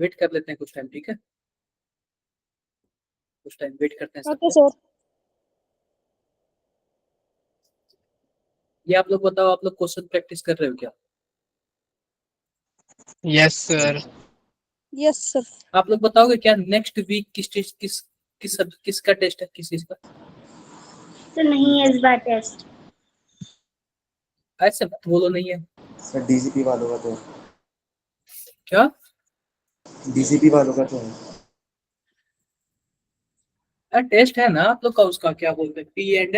Wait कर लेते हैं कुछ टाइम, ठीक है? कुछ टाइम वेट करते हैं ओके सबको। सर। ये आप लोग बताओ, आप लोग क्वेश्चन प्रैक्टिस कर रहे हो क्या? Yes sir. Yes sir. आप लोग बताओगे क्या नेक्स्ट वीक किसका टेस्ट है, किस चीज का? तो नहीं है इस बार टेस्ट। ऐसे मत बोलो, नहीं है। सर डीसीपी वालों का तो क्या? डीसीपी वालों का तो है। टेस्ट है ना आप लोग का, उसका क्या बोलते हैं, पी एंड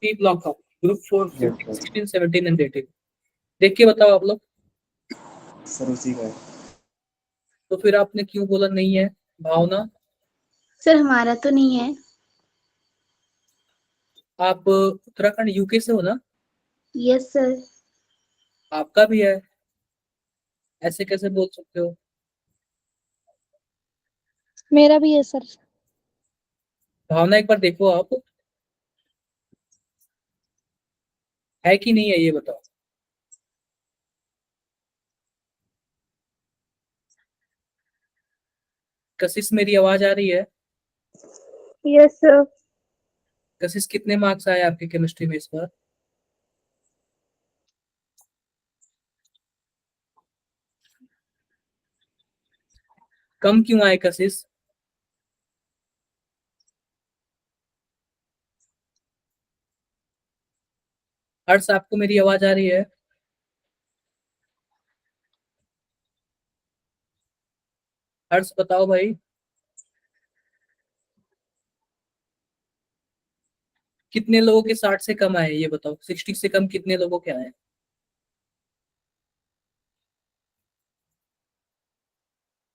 पी ब्लॉक का, ग्रुप 4 यस 15 सर। 16 17 एंड 18। देख के बताओ आप लोग। सर उसी का है। तो फिर आपने क्यों बोला नहीं है? भावना, सर हमारा तो नहीं है। आप उत्तराखंड यूके से हो ना? Yes sir. आपका भी है, ऐसे कैसे बोल सकते हो? मेरा भी है सर। भावना एक बार देखो आप, है कि नहीं है ये बताओ। कशिश मेरी आवाज आ रही है? Yes sir. कशिश कितने मार्क्स आए आपके केमिस्ट्री में इस बार? कम क्यों आए कशिश? हर्ष, आपको मेरी आवाज आ रही है? हर्ष बताओ भाई, कितने लोगों के 60 से कम आए ये बताओ, 60 से कम कितने लोगों के आए?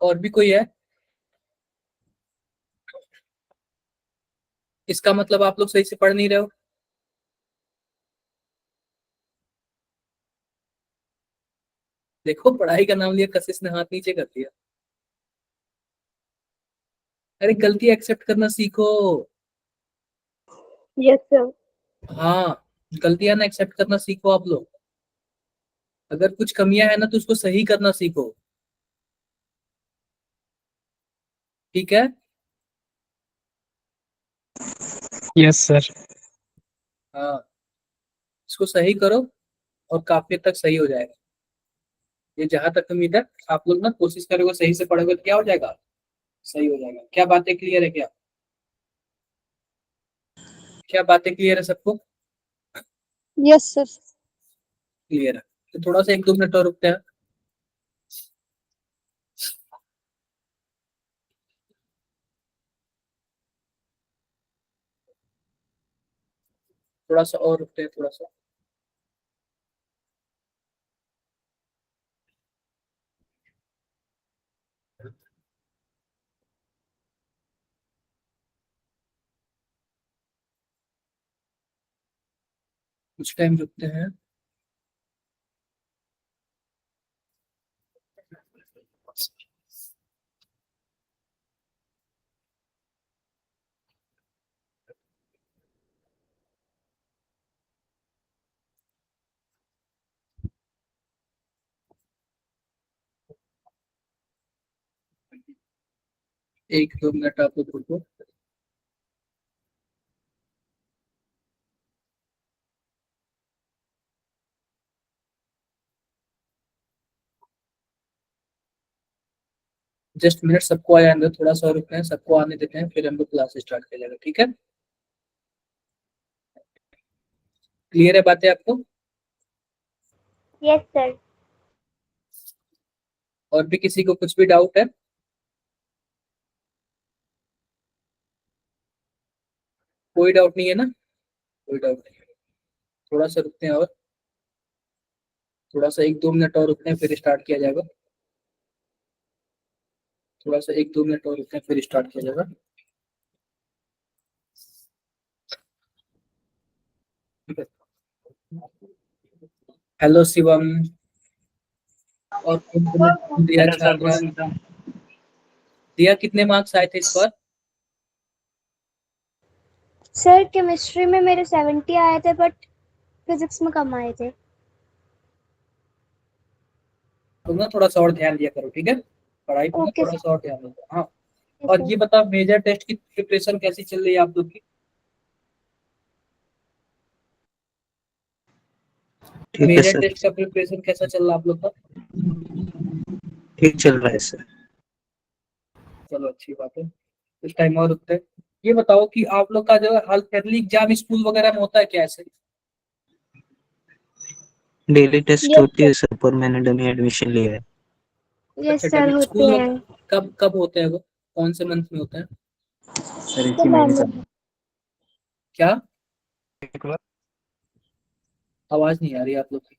और भी कोई है? इसका मतलब आप लोग सही से पढ़ नहीं रहे हो। देखो, पढ़ाई का नाम लिया, कशिश ने हाथ नीचे कर दिया। अरे गलती एक्सेप्ट करना सीखो। Yes sir. हाँ, गलतियां ना एक्सेप्ट करना सीखो आप लोग। अगर कुछ कमियां है ना तो उसको सही करना सीखो, ठीक है? Yes sir. हाँ, इसको सही करो और काफी हद तक सही हो जाएगा। ये जहां तक उम्मीद है, आप लोग ना कोशिश करोगे, सही से पढ़ोगे तो क्या हो जाएगा, सही हो जाएगा। क्या बातें क्लियर है क्या? क्या बातें क्लियर है सबको? Yes sir. क्लियर है तो थोड़ा सा 1-2 मिनट और रुकते हैं। थोड़ा सा और रुकते हैं, थोड़ा सा। कुछ टाइम रुकते हैं। एक दो मिनट आप लोग रुको। जस्ट मिनट, सबको आया अंदर, थोड़ा सा और रुकते हैं, सबको आने देते हैं, फिर हम लोग क्लास स्टार्ट कर जाएगा, ठीक है? क्लियर है बातें आपको? Yes sir. और भी किसी को कुछ भी डाउट है? कोई डाउट नहीं है ना? कोई डाउट नहीं है। थोड़ा सा रुकते हैं और, थोड़ा सा 1-2 मिनट और रुकते हैं, फिर स्टार्ट किया जाएगा। थोड़ा सा 1-2 मिनट और रुकते हैं, फिर स्टार्ट किया जाएगा। हेलो शिवम, और दिया हेलो सर, गुड छात्रा। इवनिंग। दिया कितने मार्क्स आए थे इस बार? सर केमिस्ट्री में मेरे 70 आए थे बट फिजिक्स में कम आए थे। तुम ना थोड़ा सा और ध्यान दिया करो, ठीक है, पढ़ाई पे ना ओके थोड़ा सा और ध्यान दो। हाँ, सर। और ये बताओ मेजर टेस्ट की प्रिपरेशन कैसी चल रही है आप लोग की? ठीक है मेजर सर, टेस्ट का प्रिपरेशन कैसा चल रहा है आप लोग का? ठीक चल रहा है सर। चलो अच्छी बात है, इस टाइम और रुकते हैं। ये बताओ कि आप लोग का जो हाल फेयरली एग्जाम स्कूल वगैरह में होता है क्या ऐसे? डेली टेस्ट यस होती है सर, पर मैंने डमी एडमिशन लिया है। अच्छा यस सर, डमी होते स्कूल हैं। कब कब होते हैं वो, कौन से मंथ में होते हैं? सर एक सर ही महीने मैम, से। क्या एक बार आवाज नहीं आ रही आप लोग की?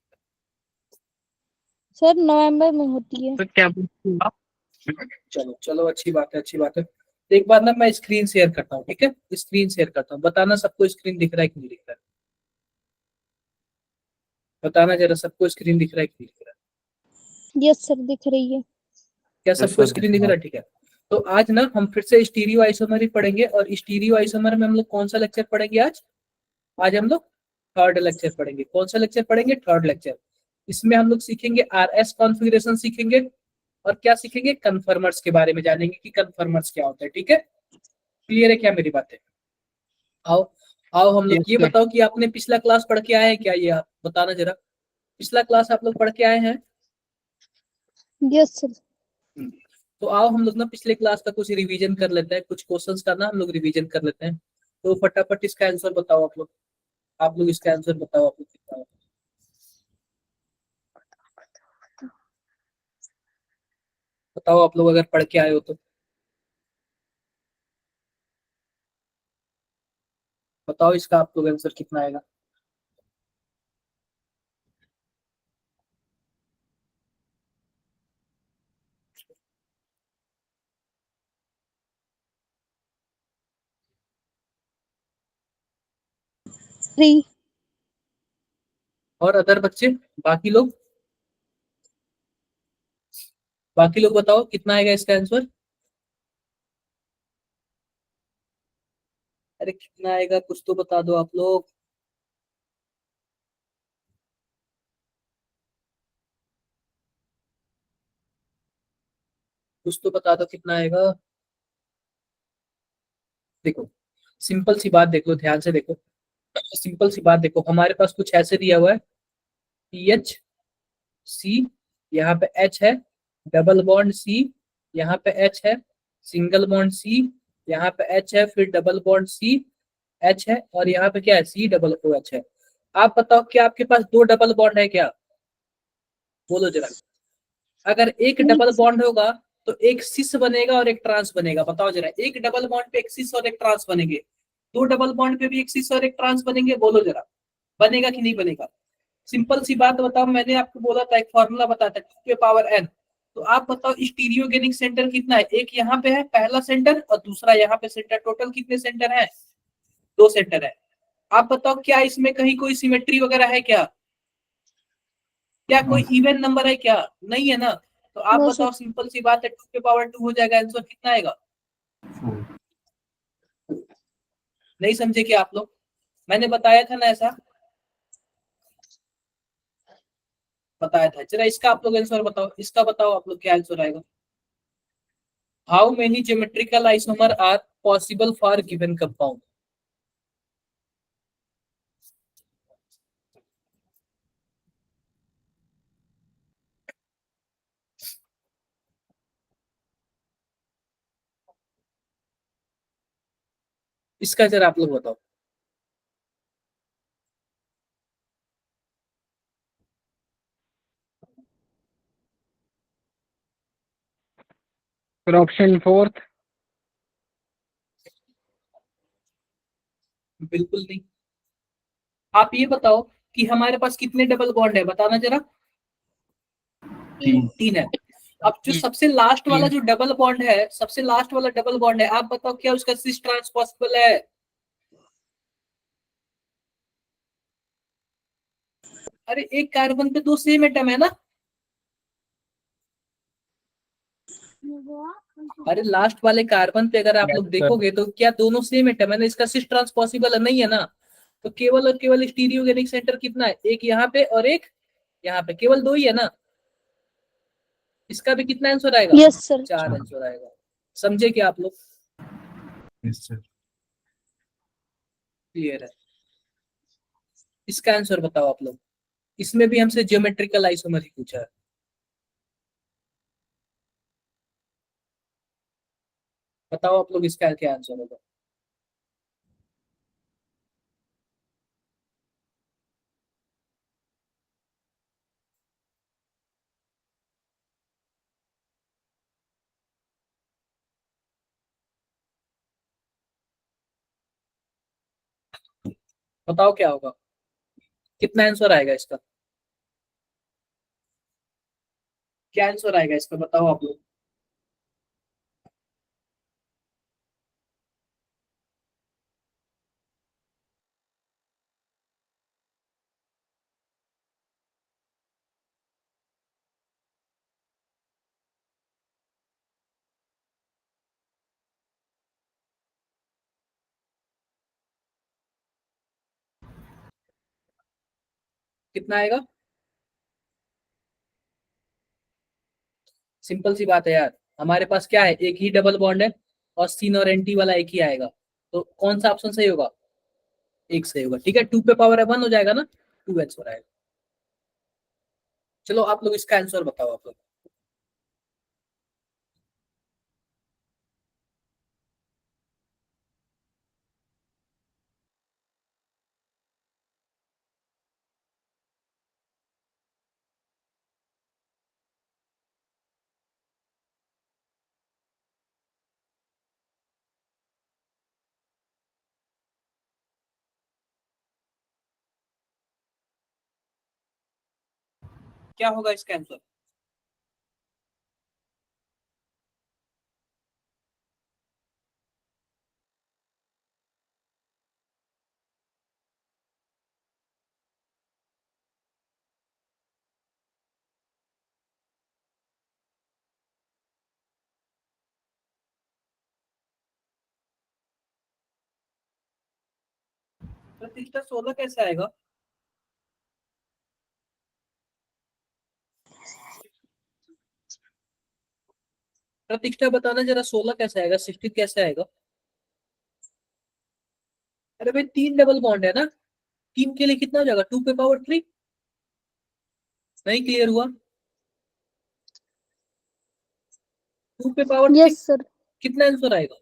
सर नवंबर में होती है। तो क्या बोलते आप? चलो चलो अच्छी बात है, अच्छी बात है। एक बार ना मैं स्क्रीन शेयर करता हूँ, ठीक है, स्क्रीन शेयर करता हूँ, बताना सबको स्क्रीन दिख रहा है कि नहीं दिख रहा है, बताना जरा सबको स्क्रीन दिख रहा है कि नहीं दिख रहा है? यस सर, दिख रही है। क्या यस सबको सर, स्क्रीन दिख रहा है? ठीक है। तो आज ना हम फिर से स्टीरियो आइसोमर ही पढ़ेंगे, और स्टीरियो आइसोमर में हम लोग कौन सा लेक्चर पढ़ेंगे आज? आज हम लोग थर्ड लेक्चर पढ़ेंगे। कौन सा लेक्चर पढ़ेंगे? Third lecture. इसमें हम लोग सीखेंगे आरएस कॉन्फ़िगरेशन सीखेंगे, और क्या सीखेंगे? कन्फर्मर्स के बारे में जानेंगे कि कन्फर्मर्स क्या होता है, ठीक है? क्लियर है क्या मेरी बातें? आओ आओ हम लोग, यस ये सर। बताओ कि आपने पिछला क्लास पढ़ के आए हैं क्या? ये आप बताना जरा, पिछला क्लास आप लोग पढ़ के आए हैं? Yes sir. तो आओ हम लोग ना पिछले क्लास का कुछ रिवीजन कर लेते हैं, कुछ क्वेश्चंस का ना हम लोग रिवीजन कर लेते हैं। तो फटाफट इसका आंसर बताओ आप लोग, आप लोग इसका आंसर बताओ, आप लोग कितना होगा? बताओ आप लोग अगर पढ़ के आए हो तो बताओ इसका आप लोग आंसर कितना आएगा? थ्री। और अदर बच्चे, बाकी लोग, बाकी लोग बताओ कितना आएगा इसका आंसर? अरे कितना आएगा, कुछ तो बता दो आप लोग। कुछ तो बता दो कितना आएगा। देखो सिंपल सी बात देख लो, ध्यान से देखो, सिंपल सी बात देखो, हमारे पास कुछ ऐसे दिया हुआ है, पी एच सी, यहाँ पे एच है, डबल बॉन्ड सी, यहाँ पे एच है, सिंगल बॉन्ड सी, यहाँ पे एच है, फिर डबल बॉन्ड सी, एच है, और यहाँ पे क्या है? सी डबल ओ एच है। आप बताओ क्या आपके पास दो डबल बॉन्ड है क्या? बोलो जरा। अगर एक डबल बॉन्ड होगा तो एक सिस बनेगा और एक ट्रांस बनेगा। बताओ जरा, एक डबल बॉन्ड पे एक सिस और एक ट्रांस बनेंगे, दो डबल बॉन्ड पे भी एक सिस और एक ट्रांस बनेंगे, बोलो जरा, बनेगा कि नहीं बनेगा? सिंपल सी बात बताओ, मैंने आपको बोला था एक फॉर्मूला बताया था, 2 के पावर n। तो आप बताओ स्टीरियोगेनिक सेंटर कितना है? एक यहाँ पे है पहला सेंटर, और दूसरा यहाँ पे सेंटर, टोटल कितने सेंटर है? 2 सेंटर है। आप बताओ क्या इसमें कहीं कोई सिमेट्री वगैरह है क्या? क्या कोई इवन नंबर है क्या? नहीं है ना। तो आप नो सर। बताओ, सिंपल सी बात है, 2 के पावर 2 हो जाएगा, आंसर कितना आएगा? नहीं समझे क्या आप लोग? मैंने बताया था ना ऐसा, बताया था। जरा इसका आप लोग आंसर बताओ, इसका बताओ आप लोग क्या आंसर आएगा? How many geometrical isomer are possible for given compound? इसका जरा आप लोग बताओ। फिर ऑप्शन फोर्थ। बिल्कुल नहीं। आप ये बताओ कि हमारे पास कितने डबल बॉन्ड है, बताना जरा। 3 है। अब जो सबसे लास्ट वाला जो डबल बॉन्ड है, सबसे लास्ट वाला डबल बॉन्ड है, आप बताओ क्या उसका सिस ट्रांस पॉसिबल है? अरे एक कार्बन पे 2 सेम एटम है ना। अरे लास्ट वाले कार्बन पे अगर आप यस लोग सर। देखोगे तो क्या दोनों सेम एटम है ना, इसका सिस ट्रांस पॉसिबल है? नहीं है ना। तो केवल और केवल स्टीरियोगेनिक सेंटर कितना है? एक यहाँ पे और एक यहाँ पे, केवल 2 ही है ना। इसका भी कितना आंसर आएगा? Yes sir. 4 आंसर आएगा। समझे क्या आप लोग? Yes sir. क्लियर है? इसका आंसर बताओ आप लोग। इसमें भी हमसे ज्योमेट्रिकल आइसोमर ही पूछा है। बताओ आप लोग इसका क्या आंसर होगा? बताओ क्या होगा? कितना आंसर आएगा इसका? क्या आंसर आएगा इसका बताओ आप लोग। कितना आएगा? सिंपल सी बात है यार, हमारे पास क्या है, एक ही डबल बॉन्ड है और सीन और एंटी वाला एक ही आएगा, तो कौन सा ऑप्शन सही होगा? एक सही होगा। ठीक है, 2 पे पावर 1 हो जाएगा ना, 2 आंसर आएगा। चलो आप लोग इसका आंसर बताओ आप लोग। क्या होगा इसका आंसर? प्रतिष्ठा 16 कैसे आएगा? प्रतिष्ठा बताना जरा, 16 कैसे आएगा, 16 कैसे आएगा? अरे भाई 3 डबल बॉन्ड है ना, 3 के लिए कितना हो जाएगा? 2 पे पावर 3। नहीं क्लियर हुआ? 2 पे पावर 3 यस सर। कितना आंसर आएगा?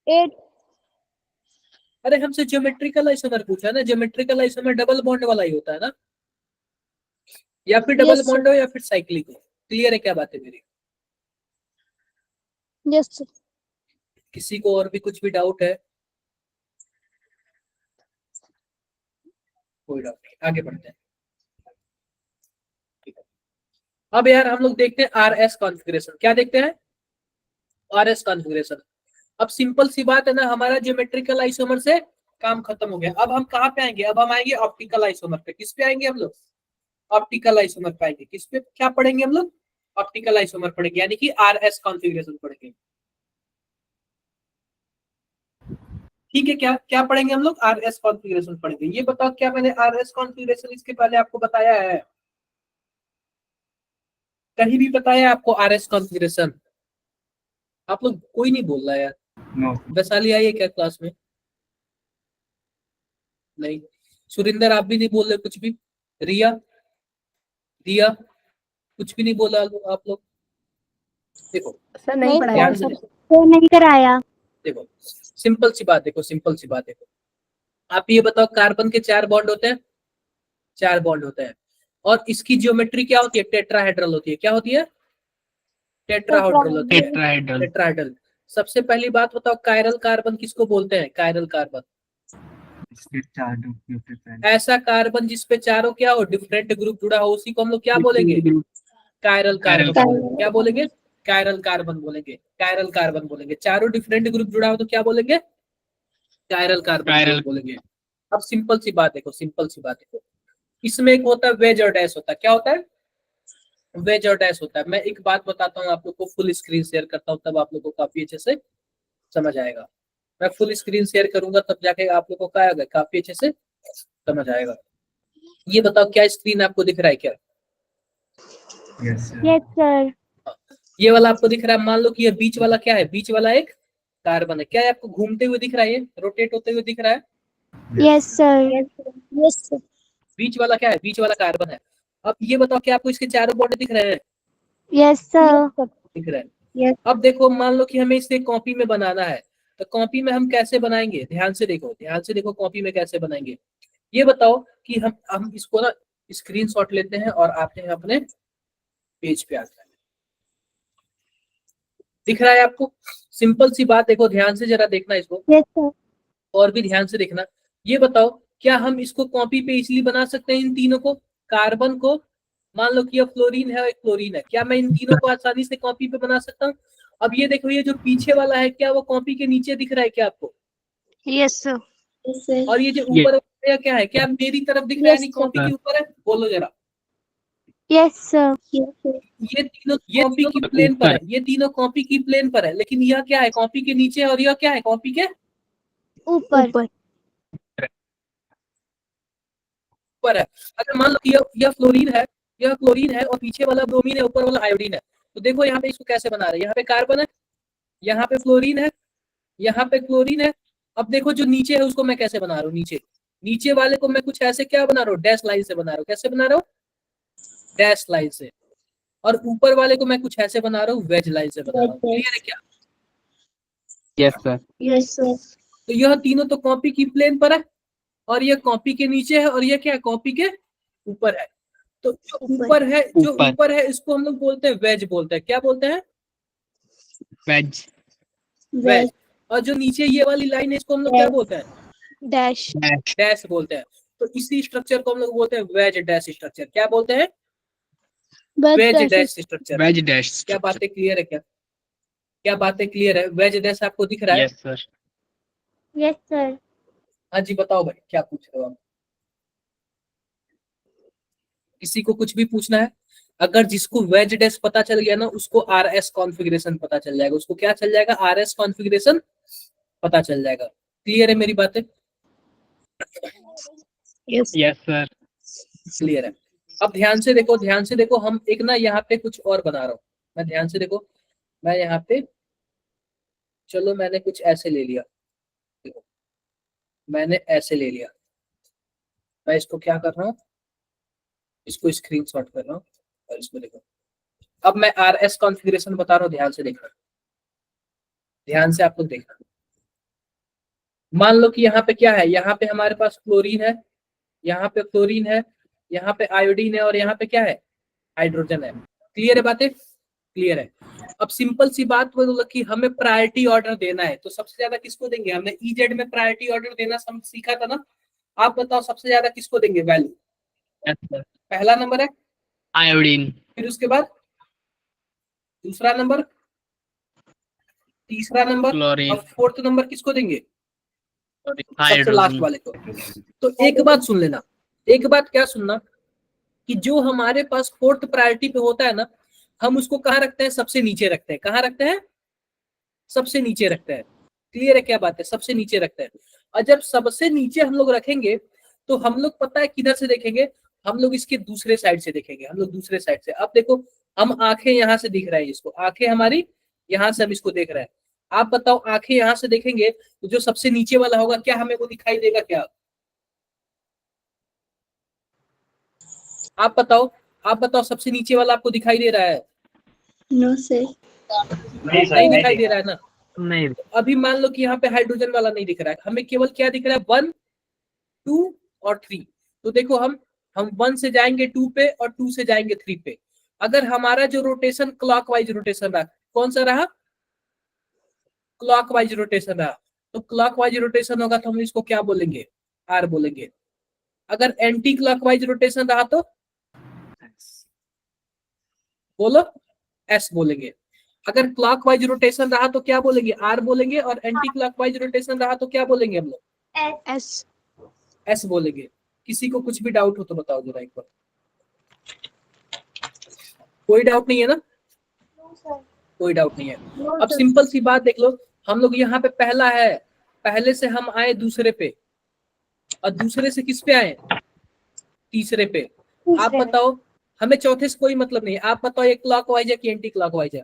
8। अरे हमसे ज्योमेट्रिकल आइसोमर पूछा है ना, ज्योमेट्रिकल आइसोमर डबल बॉन्ड वाला ही होता है ना, या फिर डबल यस बॉन्ड सर। हो या फिर साइक्लिक हो। क्लियर है क्या बात है मेरी? Yes sir. किसी को और भी कुछ भी डाउट है? कोई डाउट नहीं, आगे बढ़ते हैं। ठीक है, अब यार हम लोग देखते हैं आर एस कॉन्फ़िगरेशन। क्या देखते हैं? R S configuration. अब सिंपल सी बात है ना, हमारा ज्योमेट्रिकल आइसोमर से काम खत्म हो गया। अब हम कहाँ पे आएंगे? अब हम आएंगे ऑप्टिकल आइसोमर पे। किस पे आएंगे हम लोग? ऑप्टिकल आइसोमर पे आएंगे। किस पे क्या पढ़ेंगे हम लोग? ऑप्टिकल आइसोमर पढ़ेंगे, यानी कि आर एस कॉन्फ़िगरेशन पढ़ेंगे। ठीक है, क्या क्या पढ़ेंगे हम लोग? आर एस कॉन्फ़िगरेशन पढ़ेंगे। ये बताओ, क्या मैंने आर एस कॉन्फ़िगरेशन इसके पहले आपको बताया है? कहीं भी बताया है आपको आर एस कॉन्फ़िगरेशन? आप लोग कोई नहीं बोल रहा यार। नो। वैशाली आई है क्या क्लास में? नहीं। सुरिंदर आप भी नहीं बोल रहे कुछ भी? रिया, रिया कुछ भी नहीं बोला आप लोग? देखो सर नहीं पढ़ाया ध्यान सर। से देखो, तो नहीं कराया। देखो सिंपल सी बात देखो, सिंपल सी बात देखो। आप ये बताओ, कार्बन के 4 बॉन्ड होते हैं, 4 बॉन्ड होते हैं, और इसकी ज्योमेट्री क्या होती है? टेट्राहेड्रल होती है। क्या होती है? टेट्राहेड्रल होती है। टेट्राहेड्रल। टेट्राहेड्रल। सबसे पहली बात बताओ, कायरल कार्बन किसको बोलते हैं? कायरल कार्बन इसके 4 न्यूक्लियोटाइड हैं। ऐसा कार्बन जिसपे चारों क्या हो, डिफरेंट ग्रुप जुड़ा हो, उसी को हम लोग क्या बोलेंगे? कायरल कार्बन कायरल बोलेंगे। क्या बोलेंगे? कायरल कार्बन बोलेंगे। कायरल कार्बन बोलेंगे। चारों डिफरेंट ग्रुप जुड़ा हो तो क्या बोलेंगे? Chiral carbon chiral. बोलेंगे। अब सिंपल सी बात देखो, सिंपल सी बात देखो, इसमें एक होता है वेज और डैश होता है। क्या होता है? वेज और डैश होता है। मैं एक बात बताता हूँ आप लोग को, फुल स्क्रीन शेयर करता हूँ, तब आप लोग को काफी अच्छे से समझ आएगा। मैं फुल स्क्रीन शेयर करूंगा तब जाके आप लोग को क्या आएगा, काफी अच्छे से समझ आएगा। ये बताओ, क्या स्क्रीन आपको दिख रहा है क्या? Yes, sir. Yes sir. ये वाला आपको दिख रहा है, मान लो कि ये बीच वाला क्या है, बीच वाला एक कार्बन है, क्या है आपको घूमते हुए दिख रहा है, ये रोटेट होते हुए दिख रहा है, यस सर। Yes sir. बीच वाला क्या है, बीच वाला कार्बन है। अब ये बताओ कि आपको इसके चारों बॉन्ड दिख रहे हैं, यस सर। दिख रहे हैं। यस। अब देखो मान लो कि हमें इसे कॉपी में बनाना है, तो कॉपी में हम कैसे बनाएंगे, ध्यान से देखो, ध्यान से देखो कॉपी में कैसे बनाएंगे। ये बताओ कि हम इसको ना स्क्रीनशॉट लेते हैं और आते हैं अपने पेज पे आते हैं, दिख रहा है आपको, सिंपल सी बात, देखो ध्यान से जरा देखना इसको, यस सर। और भी ध्यान से देखना। ये बताओ क्या हम इसको कॉपी पे इजीली बना सकते हैं, इन तीनों को, कार्बन को, मान लो कि ये फ्लोरीन है और एक क्लोरीन है, क्या मैं इन तीनों को आसानी से कॉपी पे बना सकता हूँ? अब ये देखो, ये जो पीछे वाला है क्या वो कॉपी के नीचे दिख रहा है क्या आपको? Yes sir. और ये जो ऊपर वाला क्या है, क्या मेरी तरफ दिख रहा है, Yes, नहीं कॉपी के ऊपर है? बोलो जरा। Yes sir. ये तीनों कॉपी की प्लेन पर है, ये तीनों कॉपी की प्लेन पर है, लेकिन यह क्या है, कॉपी के नीचे, और यह क्या है, कॉपी के ऊपर। ऊपर है। अगर मान लो कि यह फ्लोरीन है, यह क्लोरीन है, और पीछे वाला ब्रोमीन है, ऊपर वाला आयोडीन है, तो देखो यहाँ पे इसको कैसे बना रहे हैं, यहाँ पे कार्बन है, यहाँ पे फ्लोरीन है, यहाँ पे क्लोरीन है। अब देखो जो नीचे है उसको मैं कैसे बना रहा हूँ, नीचे नीचे वाले को मैं कुछ ऐसे क्या बना रहा हूँ, डैश लाइन से बना रहा हूँ, कैसे बना रहा हूँ, डैश लाइन से, और ऊपर वाले को मैं कुछ ऐसे बना रहा हूँ, वेज लाइन से बना रहा हूँ। क्लियर है क्या? Yes sir. Yes sir. तो यह तीनों तो कॉपी की प्लेन पर है, और यह कॉपी के नीचे है, और यह क्या है, कॉपी के ऊपर है। तो जो ऊपर है, जो ऊपर। ऊपर है इसको हम लोग बोलते हैं वेज, बोलते हैं, क्या बोलते हैं, वेज। वेज। और जो नीचे ये वाली लाइन है इसको हम लोग क्या बोलते हैं, डैश। डैश बोलते हैं। तो इसी स्ट्रक्चर को हम लोग बोलते हैं वेज डैश स्ट्रक्चर। क्या बोलते हैं, veg dash structure. Veg dash. क्या बातें क्लियर है, क्या क्या बातें क्लियर है? वेज डैश आपको दिख रहा है? Yes sir. Yes sir. हाँ जी बताओ भाई, क्या पूछ रहे हो आप? किसी को कुछ भी पूछना है? अगर जिसको वेज डैश पता चल गया ना, उसको आरएस कॉन्फ़िगरेशन पता चल जाएगा, उसको क्या चल जाएगा, आरएस कॉन्फ़िगरेशन पता चल जाएगा। क्लियर है मेरी बातें? यस। Yes sir. क्लियर है। अब ध्यान से देखो, ध्यान से देखो, हम एक ना यहाँ पे कुछ और बना रहा हूँ, मैं ध्यान से देखो, मैं यहाँ पे, चलो मैंने कुछ ऐसे ले लिया, देखो मैंने ऐसे ले लिया, मैं इसको क्या कर रहा हूँ, इसको स्क्रीनशॉट कर रहा हूँ, और इसको देखो। अब मैं आरएस कॉन्फ़िगरेशन बता रहा हूँ, ध्यान से देखना, ध्यान से आप लोग देखना। मान लो कि यहाँ पे क्या है, यहाँ पे हमारे पास क्लोरीन है, यहाँ पे क्लोरीन है, यहाँ पे आयोडीन है, और यहाँ पे क्या है, हाइड्रोजन है। क्लियर है बातें? क्लियर है। अब सिंपल सी बात बोलो कि हमें प्रायोरिटी ऑर्डर देना है, तो सबसे ज्यादा किसको देंगे? हमने ईजेड में प्रायोरिटी ऑर्डर देना सीखा था ना, आप बताओ सबसे ज्यादा किसको देंगे वैल्यू? Yes sir. पहला नंबर है, आयोडीन। फिर उसके बाद दूसरा नंबर, तीसरा नंबर, क्लोरीन। और फोर्थ नंबर किसको देंगे? सबसे हाइड्रोजन। लास्ट वाले को। तो एक बात सुन लेना, एक बात क्या सुनना, कि जो हमारे पास फोर्थ प्रायोरिटी पे होता है ना, हम उसको कहाँ रखते हैं? सबसे नीचे रखते हैं। कहाँ रखते हैं? सबसे नीचे रखते हैं। क्लियर है क्या बात है? सबसे नीचे रखते हैं। और जब सबसे नीचे हम लोग रखेंगे, तो हम लोग पता है किधर से देखेंगे? हम लोग इसके दूसरे साइड से देखेंगे, हम लोग दूसरे साइड से। अब देखो, हम आंखें यहाँ से दिख रहा है इसको, आंखें हमारी यहाँ से हम इसको देख रहे हैं। आप बताओ, आंखें यहाँ से देखेंगे तो जो सबसे नीचे वाला होगा, क्या हमें वो दिखाई देगा क्या? आप बताओ, आप बताओ, सबसे नीचे वाला आपको दिखाई दे रहा है? No sir. नहीं दिखाई दे रहा है ना। नहीं। अभी मान लो कि यहाँ पे हाइड्रोजन वाला नहीं दिख रहा है, हमें केवल क्या दिख रहा है? 1, 2 और 3। तो देखो, हम 1 से जाएंगे 2 पे, और 2 से जाएंगे 3 पे। अगर हमारा जो रोटेशन क्लॉकवाइज रोटेशन रहा, कौन सा रहा? क्लॉकवाइज रोटेशन रहा। तो क्लॉकवाइज रोटेशन होगा तो हम इसको क्या बोलेंगे? आर बोलेंगे। अगर एंटी क्लॉकवाइज रोटेशन रहा तो बोलो, एस बोलेंगे। अगर क्लॉकवाइज रोटेशन रहा तो क्या बोलेंगे? आर बोलेंगे। और एंटी क्लॉकवाइज रोटेशन रहा तो क्या बोलेंगे हम लोग? एस। एस बोलेंगे। किसी को कुछ भी डाउट हो तो बताओ जरा एक बार। कोई डाउट नहीं है ना? कोई डाउट नहीं है। अब सिंपल सी बात देख लो, हम लोग यहाँ पे पहला है, पहले से हम आए दूसरे पे, और दूसरे से किस पे आए? तीसरे पे। आप बताओ, हमें चौथे से कोई मतलब नहीं है। आप बताओ ये क्लॉकवाइज है कि एंटी क्लॉकवाइज है?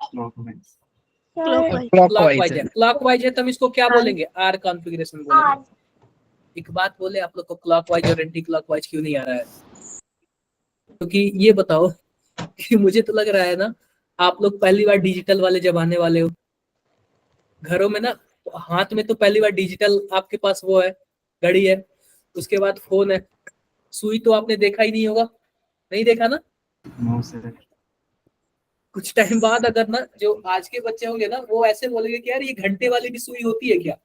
Clockwise. सर क्लॉकवाइज है। क्लॉकवाइज है तो हम इसको क्या बोलेंगे? आर कॉन्फ़िगरेशन बोलेंगे। एक बात बोले आप लोग को, क्लॉकवाइज और एंटी क्लॉकवाइज क्यों नहीं आ रहा है? क्योंकि ये बताओ कि मुझे तो लग रहा है ना, आप लोग पहली बार डिजिटल वाले जमाने वाले हो। घरों में ना हाथ में तो पहली बार डिजिटल आपके पास वो है, घड़ी है, उसके बाद फोन है। सुई तो आपने देखा ही नहीं होगा, नहीं देखा ना? No, sir. कुछ टाइम बाद अगर ना जो आज के बच्चे होंगे ना, वो ऐसे बोलेंगे कि यार ये घंटे वाली भी सुई होती है क्या?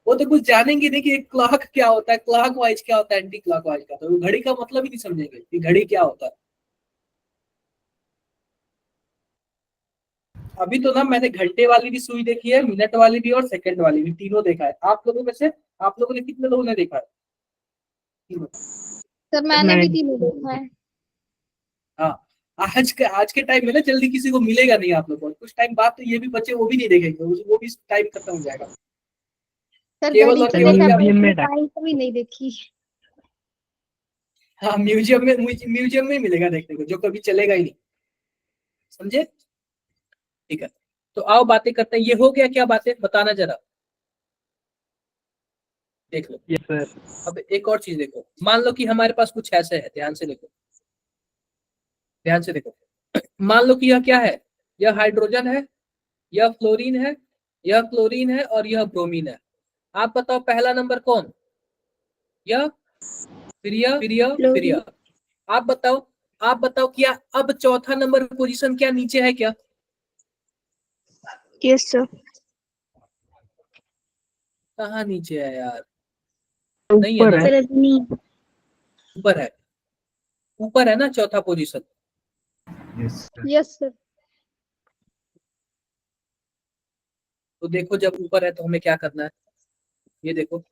वो तो कुछ जानेंगे नहीं कि क्लॉक क्या होता है, क्लॉक वाइज क्या होता है, एंटी क्लॉक वाइज का। तो वो घड़ी का मतलब ही नहीं समझेंगे कि घड़ी क्या होता है। अभी तो ना मैंने घंटे वाली भी सुई देखी है, मिनट वाली भी और सेकंड वाली भी, तीनों देखा है। आप लोगों में से आप लोगों ने कितने लोगों ने देखा है? तीनों। सर मैंने भी तीनों देखा है। हाँ, आज के टाइम में ना जल्दी किसी को मिलेगा नहीं आप लोगों को। कुछ टाइम बाद तो ये भी बच्चे वो भी नहीं देखेंगे, वो भी टाइम खत्म हो जाएगा। सर केवल घड़ी और तो केवल देखा, क्या? म्यूजियम में टाइम कभी नहीं देखी। हाँ, म्यूजियम में मिलेगा देखने को, जो कभी चलेगा ही नहीं। समझे? ठीक है, तो आओ बातें करते हैं। ये हो गया क्या बातें, बताना जरा, देख लो। Yes sir. अब एक और चीज देखो, मान लो कि हमारे पास कुछ ऐसे है, ध्यान से देखो, ध्यान से देखो। मान लो कि यह क्या है, यह हाइड्रोजन है, यह फ्लोरीन है, यह क्लोरीन है और यह ब्रोमीन है। आप बताओ पहला नंबर कौन? यह, फिर यह, फिर यह, फिर यह। आप बताओ क्या अब चौथा नंबर पोजीशन क्या नीचे है क्या? Yes sir. कहाँ नीचे है यार? नहीं है ऊपर ना, है। सर नहीं। ऊपर है। ऊपर है ना चौथा position. Yes, sir. Yes sir. तो देखो जब ऊपर है तो हमें क्या करना है, ये देखो।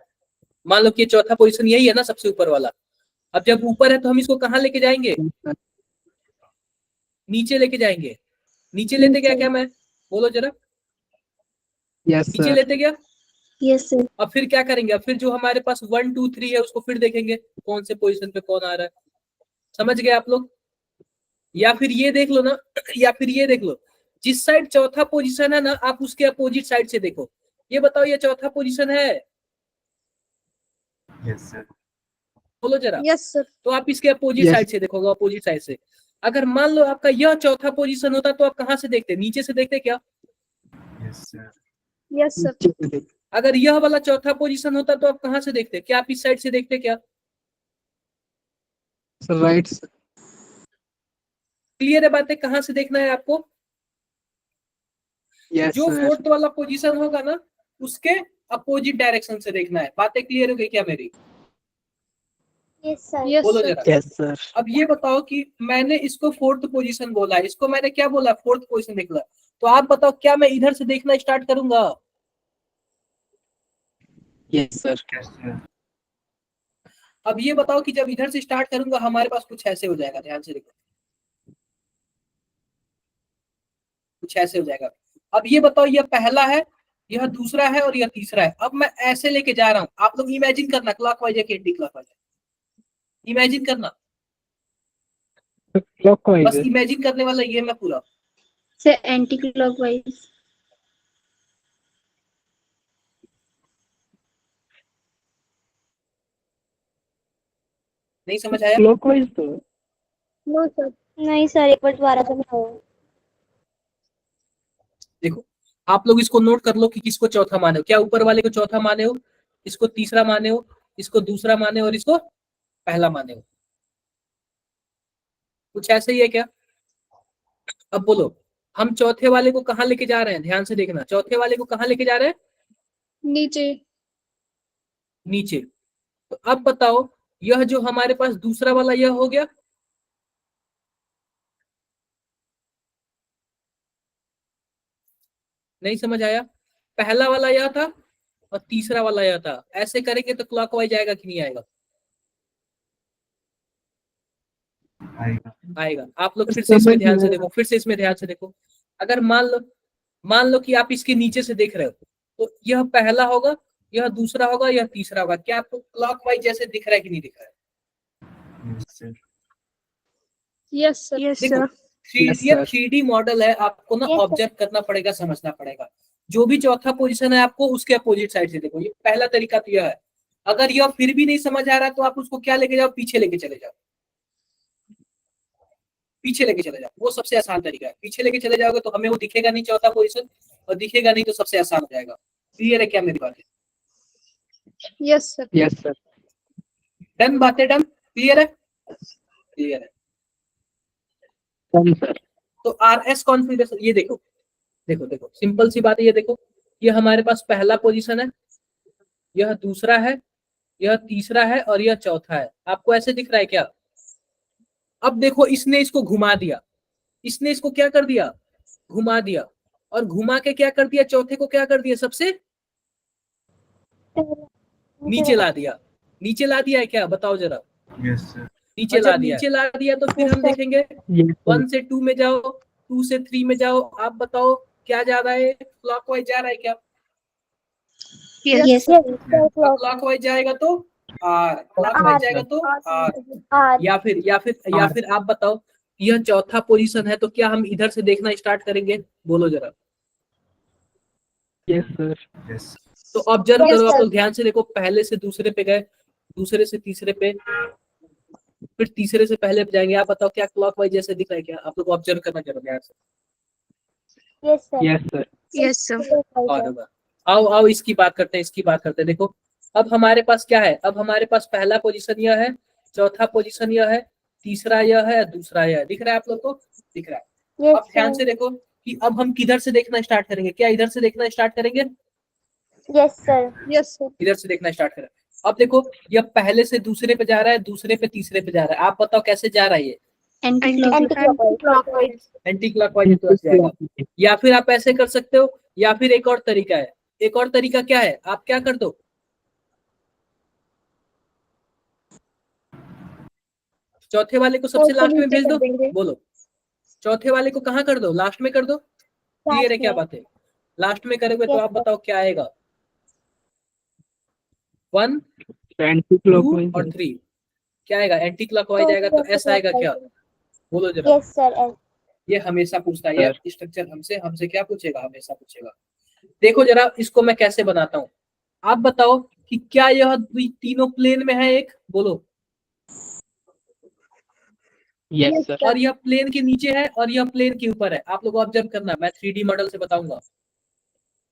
मान लो कि ये चौथा पोजीशन यही है ना, सबसे ऊपर वाला। अब जब ऊपर है तो हम इसको कहाँ लेके जाएंगे? नीचे लेके जाएंगे। नीचे लेते क्या क्या मैं, बोलो जरा, यस नीचे सर। लेते क्या? Yes sir. अब फिर क्या करेंगे? अब फिर जो हमारे पास 1 2 3 है उसको फिर देखेंगे कौन से पोजीशन पे कौन आ रहा है। समझ गए आप लोग? या फिर ये देख लो ना, या फिर ये देख लो, जिस साइड चौथा पोजीशन है ना, आप उसके अपोजिट साइड से देखो। ये बताओ ये चौथा पोजीशन है? Yes, sir. बोलो जरा। Yes sir. तो आप इसके अपोजिट Yes. साइड से देखोगे, अपोजिट साइड से। अगर मान लो आपका यह चौथा पोजीशन होता तो आप कहाँ से देखते? नीचे से देखते क्या? Yes, sir. Yes sir. अगर यह वाला चौथा पोजीशन होता तो आप कहाँ से देखते? क्या आप इस साइड से देखते क्या? Sir right. क्लियर है बातें? कहाँ से देखना है आपको? यस जो सर। फोर्थ वाला पोजीशन होगा ना, उसके अपोजिट डायरेक्शन से देखना है। बातें क्लियर हो गई क्या मेरी? Yes sir. बोलो जरा। Yes sir. अब ये बताओ कि मैंने इसको फोर्थ पोजीशन बोला, इसको मैंने क्या बोला? फोर्थ पोजीशन निकला। तो आप बताओ क्या मैं इधर से देखना स्टार्ट करूंगा? Yes sir. Yes, sir. अब ये बताओ कि जब इधर से स्टार्ट करूंगा हमारे पास कुछ ऐसे हो जाएगा, ध्यान से देखो, कुछ ऐसे हो जाएगा। अब ये बताओ यह पहला है, यह दूसरा है और यह तीसरा है। अब मैं ऐसे लेके जा रहा हूं, आप लोग इमेजिन करना क्लॉकवाइज है कि एंटी क्लॉकवाइज है, इमेजिन करना। क्लॉकवाइज बस है। इमेजिन करने वाला ये मैं पूरा। Sir anti clockwise. नहीं समझ आया? क्लॉकवाइज तो नो सर। नहीं सर, एक बार दोबारा समझाओ। देखो आप लोग इसको नोट कर लो कि किसको चौथा माने हो। क्या ऊपर वाले को चौथा माने हो, इसको तीसरा माने हो, इसको दूसरा माने हो और इसको पहला माने हो? कुछ ऐसे ही है क्या? अब बोलो, हम चौथे वाले को कहाँ लेके जा रहे हैं? ध्यान से देखना, चौथे वाले को कहाँ लेके जा रहे हैं? नीचे। नीचे। तो अब बताओ यह जो हमारे पास दूसरा वाला यह हो गया, नहीं समझ आया? पहला वाला यह था और तीसरा वाला यह था। ऐसे करेंगे तो क्लॉकवाइज आएगा कि नहीं आएगा? आएगा. आएगा। आप लोग फिर से इसमें ध्यान से देखो, फिर से इसमें ध्यान से देखो। अगर मान लो कि आप इसके नीचे से देख रहे हो तो यह पहला होगा, यह दूसरा होगा, यह तीसरा होगा। क्या आपको क्लॉकवाइज जैसे दिख रहा है कि नहीं दिख रहा है? Yes, sir. Yes, sir. Yes, देखो sir. Yes, ये sir. 3D मॉडल है, आपको ना Yes, sir. ऑब्जर्व करना पड़ेगा, समझना पड़ेगा। जो भी चौथा पोजीशन है आपको उसके अपोजिट साइड से देखो। ये पहला तरीका तो यह है। अगर यह फिर भी नहीं समझ आ रहा तो आप उसको क्या लेके जाओ, पीछे लेके चले जाओ, पीछे लेके चले जाओ, वो सबसे आसान तरीका है। पीछे लेके चले जाओगे तो हमें वो दिखेगा नहीं चौथा पोजीशन, और दिखेगा नहीं तो सबसे आसान हो जाएगा। क्लियर है क्या मेरी बात? Yes, sir. Yes, sir. Done, बातें डन, क्लियर है? क्लियर है। Done, sir. तो RS कॉन्फ़िगरेशन ये देखो, देखो देखो सिंपल सी बात है। ये देखो, ये हमारे पास पहला पोजीशन है, यह दूसरा है, यह तीसरा है और यह चौथा है। आपको ऐसे दिख रहा है क्या? अब देखो, इसने इसको घुमा दिया, इसने इसको क्या कर दिया, घुमा दिया, और घुमा के क्या कर दिया, चौथे को क्या कर दिया, सबसे नीचे ला दिया। नीचे ला दिया है क्या, बताओ जरा? Yes, sir. नीचे ला दिया। नीचे ला दिया तो फिर हम देखेंगे Yes, sir. 1 से 2 में जाओ, 2 से 3 में जाओ। आप बताओ क्या जा रहा है, क्लॉकवाइज जा रहा है क्या? Yes. Yes, sir. क्लॉकवाइज जाएगा तो R, क्लॉकवाइज जाएगा तो R। R. या फिर आप बताओ, यह चौथा पोजीशन है तो क्या हम इधर से देखना स्टार्ट करेंगे? बोलो जरा। Yes, sir. Yes. तो ऑब्जर्व Yes, करो, आप sir. लोग ध्यान से देखो। पहले से दूसरे पे गए, दूसरे से तीसरे पे, फिर तीसरे से पहले पे जाएंगे। आप बताओ क्या क्लॉकवाइज जैसे दिख रहा है क्या? आप लोग ऑब्जर्व करना जरा ध्यान से। Yes, sir. Yes, sir. Yes, sir. और आओ आओ इसकी बात करते हैं, इसकी बात करते हैं। देखो अब हमारे पास क्या है, अब हमारे पास पहला पोजीशन यह है, चौथा पोजीशन यह है, तीसरा यह है, दूसरा यह है। दिख रहा है आप लोग को? दिख रहा है। Yes, अब ध्यान sir. से देखो कि अब हम किधर से देखना स्टार्ट करेंगे। क्या इधर से देखना स्टार्ट करेंगे? Yes, sir. Yes, sir. इधर से देखना स्टार्ट करें। अब देखो, यह पहले से दूसरे पे जा रहा है, दूसरे पे तीसरे पे जा रहा है। आप बताओ कैसे जा रहा है ये? Anti-clockwise. एंटी क्लॉकवाइज की तरफ जाएगा। या फिर आप ऐसे कर सकते हो, या फिर एक और तरीका है। एक और तरीका क्या है, आप क्या कर दो, चौथे वाले को सबसे लास्ट में भेज दो। बोलो, चौथे वाले को कहाँ कर दो, लास्ट में कर दो। क्लियर है क्या बात है? लास्ट में करोगे तो आप बताओ क्या आएगा, 1 2 Anti-clockwise. और 3 क्या आएगा? एंटी क्लॉकवाइज आएगा। तो ऐसा आएगा क्या, बोलो जरा। Yes, sir. ये हमेशा पूछता है, ये स्ट्रक्चर हमसे हमसे क्या पूछेगा, हमेशा पूछेगा। देखो जरा इसको मैं कैसे बनाता हूँ, आप बताओ कि क्या यह तीनों प्लेन में है एक, बोलो। Yes, sir. और यह प्लेन के नीचे है और यह प्लेन के ऊपर है। आप लोग ऑब्जर्व करना, मैं 3D मॉडल से बताऊंगा।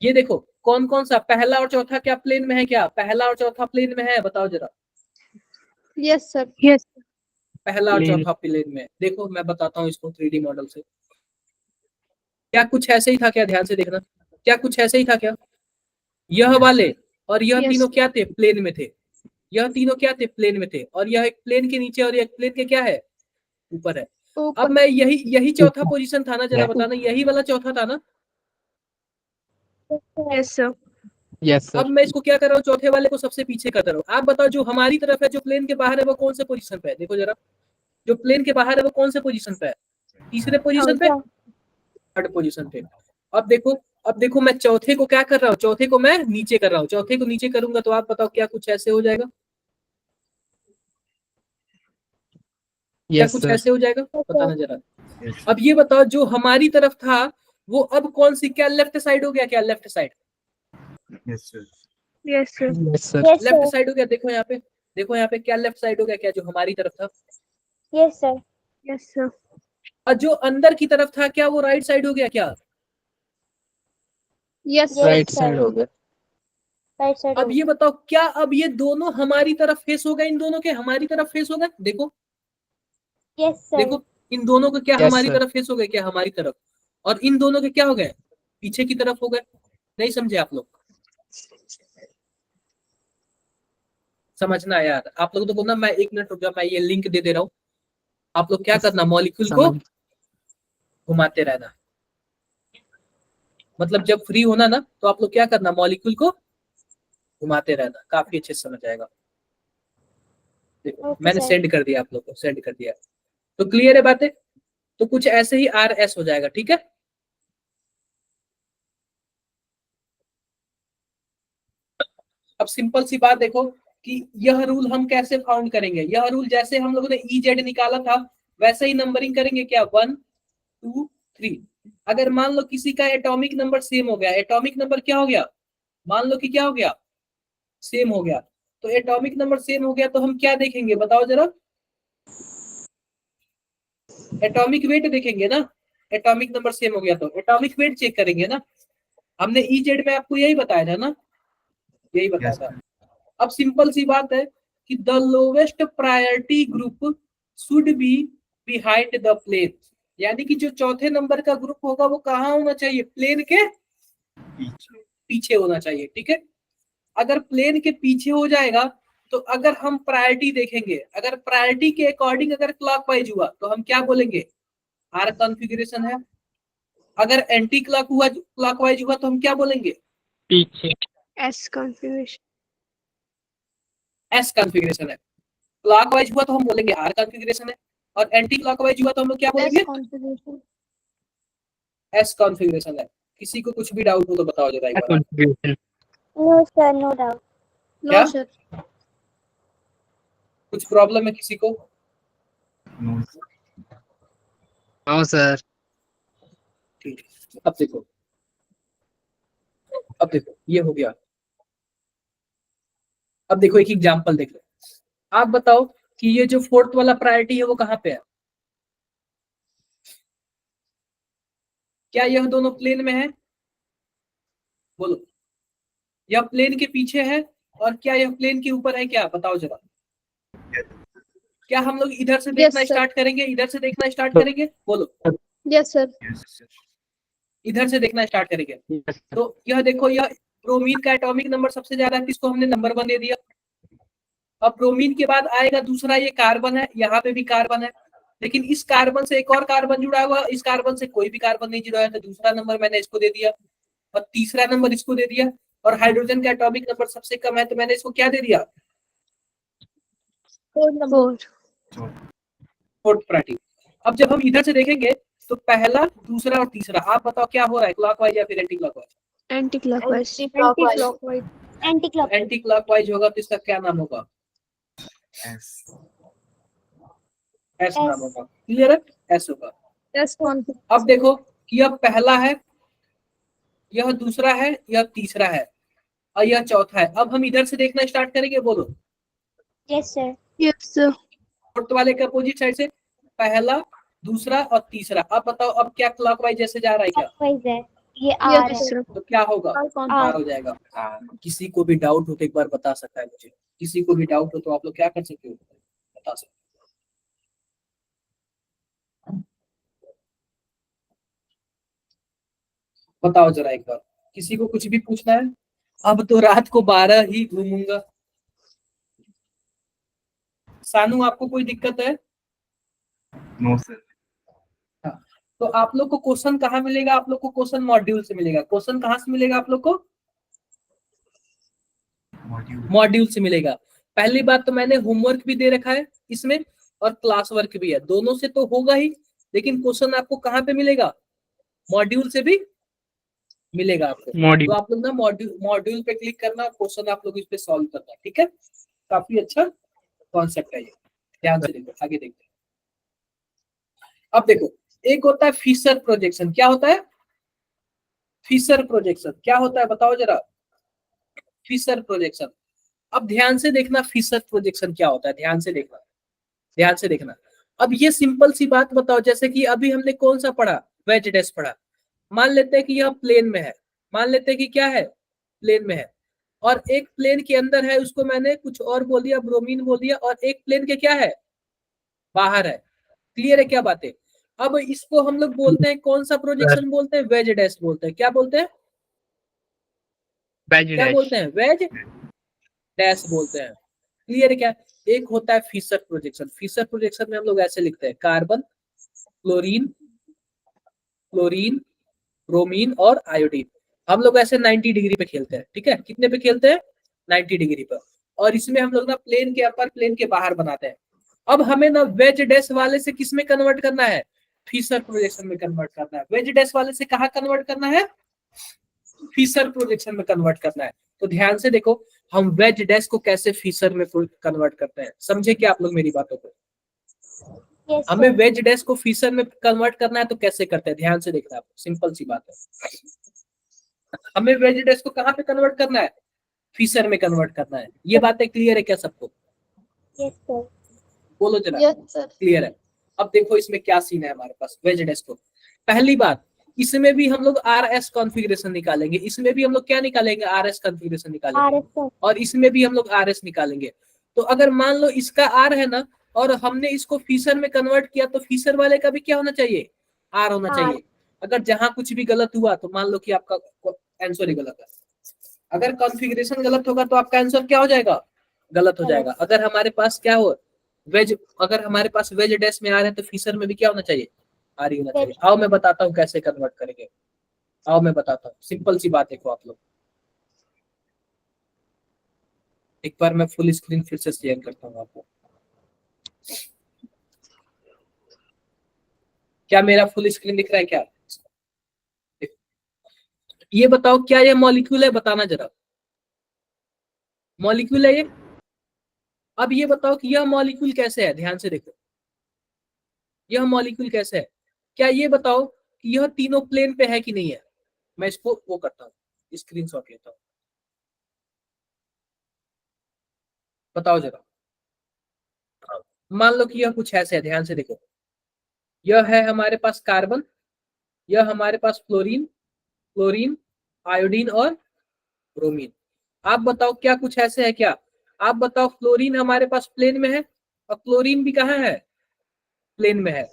ये देखो कौन कौन सा, पहला और चौथा क्या प्लेन में है? क्या पहला और चौथा प्लेन में है, बताओ जरा। Yes, sir. Yes. पहला और प्लेन। चौथा प्लेन में। देखो मैं बताता हूँ इसको 3D मॉडल से। क्या कुछ ऐसे ही था क्या, ध्यान से देखना। क्या कुछ ऐसे ही था क्या? यह वाले और यह Yes. तीनों क्या थे, प्लेन में थे। यह तीनों क्या थे, प्लेन में थे। और यह एक प्लेन के नीचे और एक प्लेन के क्या है, ऊपर है। अब मैं यही चौथा पोजीशन था ना, जरा बताना, यही वाला चौथा था ना। Yes, sir. Yes, sir. अब मैं इसको क्या कर रहा हूँ, चौथे वाले को सबसे पीछे कर रहा हूँ। आप बताओ जो हमारी तरफ है, जो प्लेन के बाहर है, वो कौन से पोजीशन पे है? देखो जरा, जो प्लेन के बाहर है वो कौन से पोजीशन पे है? तीसरे पोजीशन पे, थर्ड पोजीशन पे। अब देखो मैं चौथे को क्या कर रहा हूँ, चौथे को मैं नीचे कर रहा हूँ। चौथे को नीचे करूंगा तो आप बताओ क्या कुछ ऐसे हो जाएगा? क्या Yes, कुछ sir. ऐसे हो जाएगा, बताना जरा। Yes. अब ये बताओ जो हमारी तरफ था वो अब कौन सी, क्या लेफ्ट साइड हो गया? क्या left side? Yes, sir. Yes, sir. Yes, sir. Yes, left sir. Side हो गया। देखो यहाँ पे, देखो यहाँ पे क्या लेफ्ट साइड हो गया, क्या जो हमारी तरफ था। Yes, sir. Yes, sir. और जो अंदर की तरफ था क्या वो राइट साइड हो गया क्या? Yes, Yes, Right sir. side हो गया. Right side. अब ये बताओ क्या अब ये दोनों हमारी तरफ फेस हो गए, इन दोनों के हमारी तरफ फेस हो गए। देखो Yes, sir. देखो इन दोनों के क्या Yes, हमारी sir. तरफ फेस हो गए, क्या हमारी तरफ, और इन दोनों के क्या हो गए, पीछे की तरफ हो गए। नहीं समझे आप लोग? समझना यार, आप लोग तो बोलना, मैं 1 मिनट रुक जाओ, मैं ये लिंक दे दे रहा हूँ। आप लोग क्या करना, मॉलिक्यूल को समझ। घुमाते रहना। मतलब जब फ्री होना ना तो आप लोग क्या करना, मॉलिक्यूल को घुमाते रहना, काफी अच्छे से समझ आएगा। देखो Okay, मैंने sir. सेंड कर दिया, आप लोग को सेंड कर दिया। तो क्लियर है बातें? तो कुछ ऐसे ही RS हो जाएगा, ठीक है। अब सिंपल सी बात देखो कि यह रूल हम कैसे फाउंड करेंगे। यह रूल जैसे हम लोगों ने EZ निकाला था वैसे ही नंबरिंग करेंगे क्या, 1 2 3। अगर मान लो किसी का एटॉमिक नंबर सेम हो गया, एटॉमिक नंबर क्या हो गया, मान लो कि क्या हो गया, सेम हो गया, तो एटॉमिक नंबर सेम हो गया तो हम क्या देखेंगे बताओ जरा, एटॉमिक वेट देखेंगे ना। एटॉमिक नंबर सेम हो गया तो एटॉमिक वेट चेक करेंगे ना। हमने EZ में आपको यही बताया था ना, यही बताया Yes, था। अब सिंपल सी बात है कि the lowest priority group should be behind the plane, यानी कि जो चौथे नंबर का ग्रुप होगा वो कहाँ होना चाहिए, प्लेन के पीछे होना चाहिए। ठीक है, अगर प्लेन के पीछे हो जाएगा तो अगर हम प्रायोरिटी देखेंगे, अगर प्रायोरिटी के अकॉर्डिंग अगर क्लॉकवाइज हुआ तो हम क्या बोलेंगे, आर कॉन्फ़िगरेशन है। अगर एंटी क्लॉकवाइज हुआ तो हम क्या बोलेंगे, पीछे। S configuration. एस कॉन्फ़िगरेशन है। क्लॉकवाइज हुआ तो हम बोलेंगे आर कॉन्फ़िगरेशन है, और एंटी क्लॉकवाइज हुआ तो हम लोग क्या S बोलेंगे, configuration. एस कॉन्फ़िगरेशन है। किसी को कुछ भी डाउट हो तो बताओ जरा एक बार। Configuration. No, sir, no doubt. क्या? No, sir. कुछ प्रॉब्लम है किसी को? no, हाँ सर। ठीक है, अब देखो, अब देखो ये हो गया। अब देखो एक एग्जांपल देख लो। आप बताओ कि ये जो फोर्थ वाला प्रायोरिटी है वो कहाँ पे है, क्या यह दोनों प्लेन में है, बोलो। यह प्लेन के पीछे है और क्या यह प्लेन के ऊपर है, क्या बताओ जरा। क्या हम लोग इधर से देखना sir. स्टार्ट करेंगे, इधर से देखना स्टार्ट करेंगे, बोलो। Yes, sir. yes, sir. इधर से देखना स्टार्ट करेंगे। Yes sir. तो यह देखो, यह ब्रोमीन का एटॉमिक नंबर सबसे ज्यादा है, इसको हमने नंबर 1 दे दिया। अब ब्रोमीन के बाद आएगा दूसरा, ये कार्बन है, यहाँ पे भी कार्बन है, लेकिन इस कार्बन से एक और कार्बन जुड़ा हुआ, इस कार्बन से कोई भी कार्बन नहीं जुड़ा है, तो दूसरा नंबर मैंने इसको दे दिया, और तीसरा नंबर इसको दे दिया। और हाइड्रोजन का एटॉमिक नंबर सबसे कम है तो मैंने इसको क्या दे दिया, 4. Fourth priority. अब जब हम इधर से देखेंगे तो पहला, दूसरा और तीसरा, आप बताओ क्या हो रहा है, क्लॉकवाइज या फिर anti clockwise? Anti-clockwise. Anti-clockwise. Anti-clockwise. Anti clockwise होगा तो इसका क्या नाम होगा, Yes. एस नाम होगा। क्लियर है, एस होगा। S configuration. अब देखो कि यह पहला है, यह दूसरा है, यह तीसरा है, और यह चौथा है। अब हम इधर से देखना स्टार्ट करेंगे, बोलो। Yes, sir. Yes, sir. Fourth वाले के अपोजिट साइड से पहला, दूसरा और तीसरा। अब बताओ अब क्या क्लॉकवाइज जैसे जा रहा है क्या, Clockwise है, ये R Yes, है। sir. तो क्या होगा, R configuration. आर हो जाएगा। किसी को भी डाउट हो तो एक बार बता सकता है मुझे, किसी को भी डाउट हो तो आप लोग क्या कर सकते हो, बता सकते हो। बताओ जरा एक बार, किसी को कुछ भी पूछना है। अब तो रात को 12 ही घूमूंगा। सानू आपको कोई दिक्कत है? No, sir. हाँ, तो आप लोग को क्वेश्चन कहाँ मिलेगा, आप लोग को क्वेश्चन मॉड्यूल से मिलेगा। क्वेश्चन कहाँ से मिलेगा आप लोग को, Module. मॉड्यूल से मिलेगा। पहली बात तो मैंने होमवर्क भी दे रखा है इसमें, और क्लास वर्क भी है, दोनों से तो होगा ही, लेकिन क्वेश्चन आपको कहाँ पे मिलेगा, मॉड्यूल से भी मिलेगा आपको। तो मॉड्यूल। आप लोग ना मॉड्यूल पे क्लिक करना, क्वेश्चन आप लोग इस पे सॉल्व करना, ठीक है। काफी अच्छा कॉन्सेप्ट है ये, ध्यान से देखो, आगे देखते हैं। अब देखो, एक होता है फिशर प्रोजेक्शन। क्या होता है फिशर प्रोजेक्शन, क्या होता है बताओ जरा, फिशर प्रोजेक्शन। अब ध्यान से देखना, फिशर प्रोजेक्शन क्या होता है, ध्यान से देखना, ध्यान से देखना। अब ये सिंपल सी बात बताओ, जैसे कि अभी हमने कौन सा पढ़ा, वेज डैश पढ़ा। मान लेते हैं कि यह प्लेन में है, मान लेते हैं कि क्या है, प्लेन में है, और एक प्लेन के अंदर है, उसको मैंने कुछ और बोल दिया, ब्रोमीन बोल दिया, और एक प्लेन के क्या है, बाहर है। क्लियर है क्या बातें? अब इसको हम लोग बोलते हैं, कौन सा प्रोजेक्शन बोलते हैं, वेज डैश बोलते हैं। क्या बोलते हैं, वेज क्या डैश। बोलते हैं, वेज डैश बोलते हैं। क्लियर है क्या? एक होता है फिशर प्रोजेक्शन। फिशर प्रोजेक्शन में हम लोग ऐसे लिखते हैं, कार्बन, क्लोरीन, क्लोरीन, ब्रोमीन और आयोडीन। हम लोग ऐसे 90 डिग्री पे खेलते हैं, ठीक है। कितने पे खेलते हैं, 90 डिग्री पर। और इसमें हम लोग ना प्लेन के अपर, प्लेन के बाहर बनाते हैं। अब हमें ना वेज डैश वाले से किस में कन्वर्ट करना है, फिशर प्रोजेक्शन में कन्वर्ट करना है। वेज डैश वाले से कहाँ कन्वर्ट करना है, फिशर प्रोजेक्शन में कन्वर्ट करना है। तो ध्यान से देखो, हम वेज डैश को कैसे फीसर में कन्वर्ट करते हैं, समझे क्या आप लोग मेरी बातों को? Yes, हमें sir. वेज डैश को फीसर में कन्वर्ट करना है तो कैसे करते हैं, ध्यान से देखना, सिंपल सी बात है। हमें वेज डैश को कहाँ पे कन्वर्ट करना है, फीसर में कन्वर्ट करना है। ये बातें क्लियर है क्या सबको? Yes, sir. बोलो जरा। Yes, sir. क्लियर है। अब देखो इसमें क्या सीन है हमारे पास वेज डैश को। पहली बात, इसमें भी हम लोग RS कॉन्फ़िगरेशन निकालेंगे, इसमें भी हम लोग क्या निकालेंगे, RS कॉन्फ़िगरेशन निकालेंगे, RS, sir. और इसमें भी हम लोग RS निकालेंगे। तो अगर मान लो इसका R है ना, और हमने इसको फीसर में कन्वर्ट किया, तो फीसर वाले का भी क्या होना चाहिए, R होना R. चाहिए। अगर जहां कुछ भी गलत हुआ तो मान लो कि आपका आंसर ही गलत है। अगर कॉन्फ़िगरेशन गलत होगा तो आपका आंसर क्या हो जाएगा, गलत हो जाएगा। अगर हमारे पास क्या हो वेज, अगर हमारे पास वेज डैश में R है तो फीसर में भी क्या होना चाहिए, R ही होना चाहिए। आओ मैं बताता हूँ कैसे कन्वर्ट करेंगे, आओ मैं बताता हूँ, सिंपल सी बात देखो आप लोग। एक बार मैं फुल स्क्रीन फिर से शेयर करता हूँ आपको। क्या मेरा फुल स्क्रीन दिख रहा है क्या? ये बताओ क्या ये मॉलिक्यूल है, बताना जरा, मॉलिक्यूल है ये? अब ये बताओ कि यह मॉलिक्यूल कैसे है, ध्यान से देखो, यह मॉलिक्यूल कैसे है। क्या ये बताओ कि यह तीनों प्लेन पे है कि नहीं है? मैं इसको वो करता हूँ, स्क्रीनशॉट लेता हूँ, बताओ जरा। मान लो कि यह कुछ ऐसे है, ध्यान से देखो, यह है हमारे पास कार्बन, यह हमारे पास फ्लोरीन, क्लोरीन, आयोडीन और ब्रोमीन। आप बताओ क्या कुछ ऐसे है क्या? आप बताओ, फ्लोरीन हमारे पास प्लेन में है और क्लोरीन भी कहाँ है, प्लेन में है।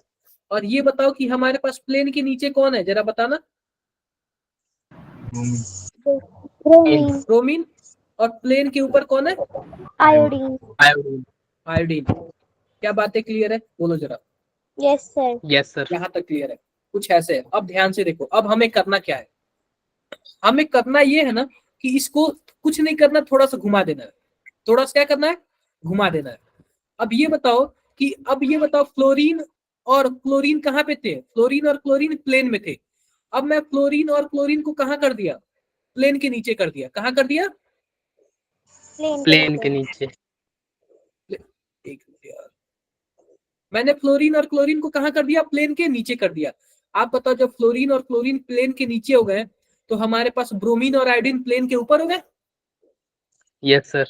और ये बताओ कि हमारे पास प्लेन के नीचे कौन है, जरा बताना। Bromine. Bromine. ब्रोमीन। और प्लेन के ऊपर कौन है, Iodine. Iodine. आयोडीन। क्या बातें क्लियर है, बोलो जरा। Yes, sir. Yes, sir. यहाँ तक क्लियर है, कुछ ऐसे है। अब ध्यान से देखो, अब हमें करना क्या है, हमें करना ये है ना कि इसको कुछ नहीं करना, थोड़ा सा घुमा देना है, थोड़ा सा क्या करना है, घुमा देना है। अब ये बताओ कि, अब ये बताओ फ्लोरीन और क्लोरीन कहाँ पे थे, फ्लोरीन और क्लोरीन प्लेन में थे। अब मैं फ्लोरीन और क्लोरीन को कहाँ कर दिया, प्लेन के नीचे कर दिया। कहाँ कर दिया, Plane के नीचे. एक मिनट यार, मैंने फ्लोरीन और क्लोरीन को कहाँ कर दिया, प्लेन के नीचे कर दिया। आप बताओ, जब फ्लोरीन और क्लोरीन प्लेन के नीचे हो गए तो हमारे पास ब्रोमीन और आयोडीन प्लेन के ऊपर हो गए। Yes, sir.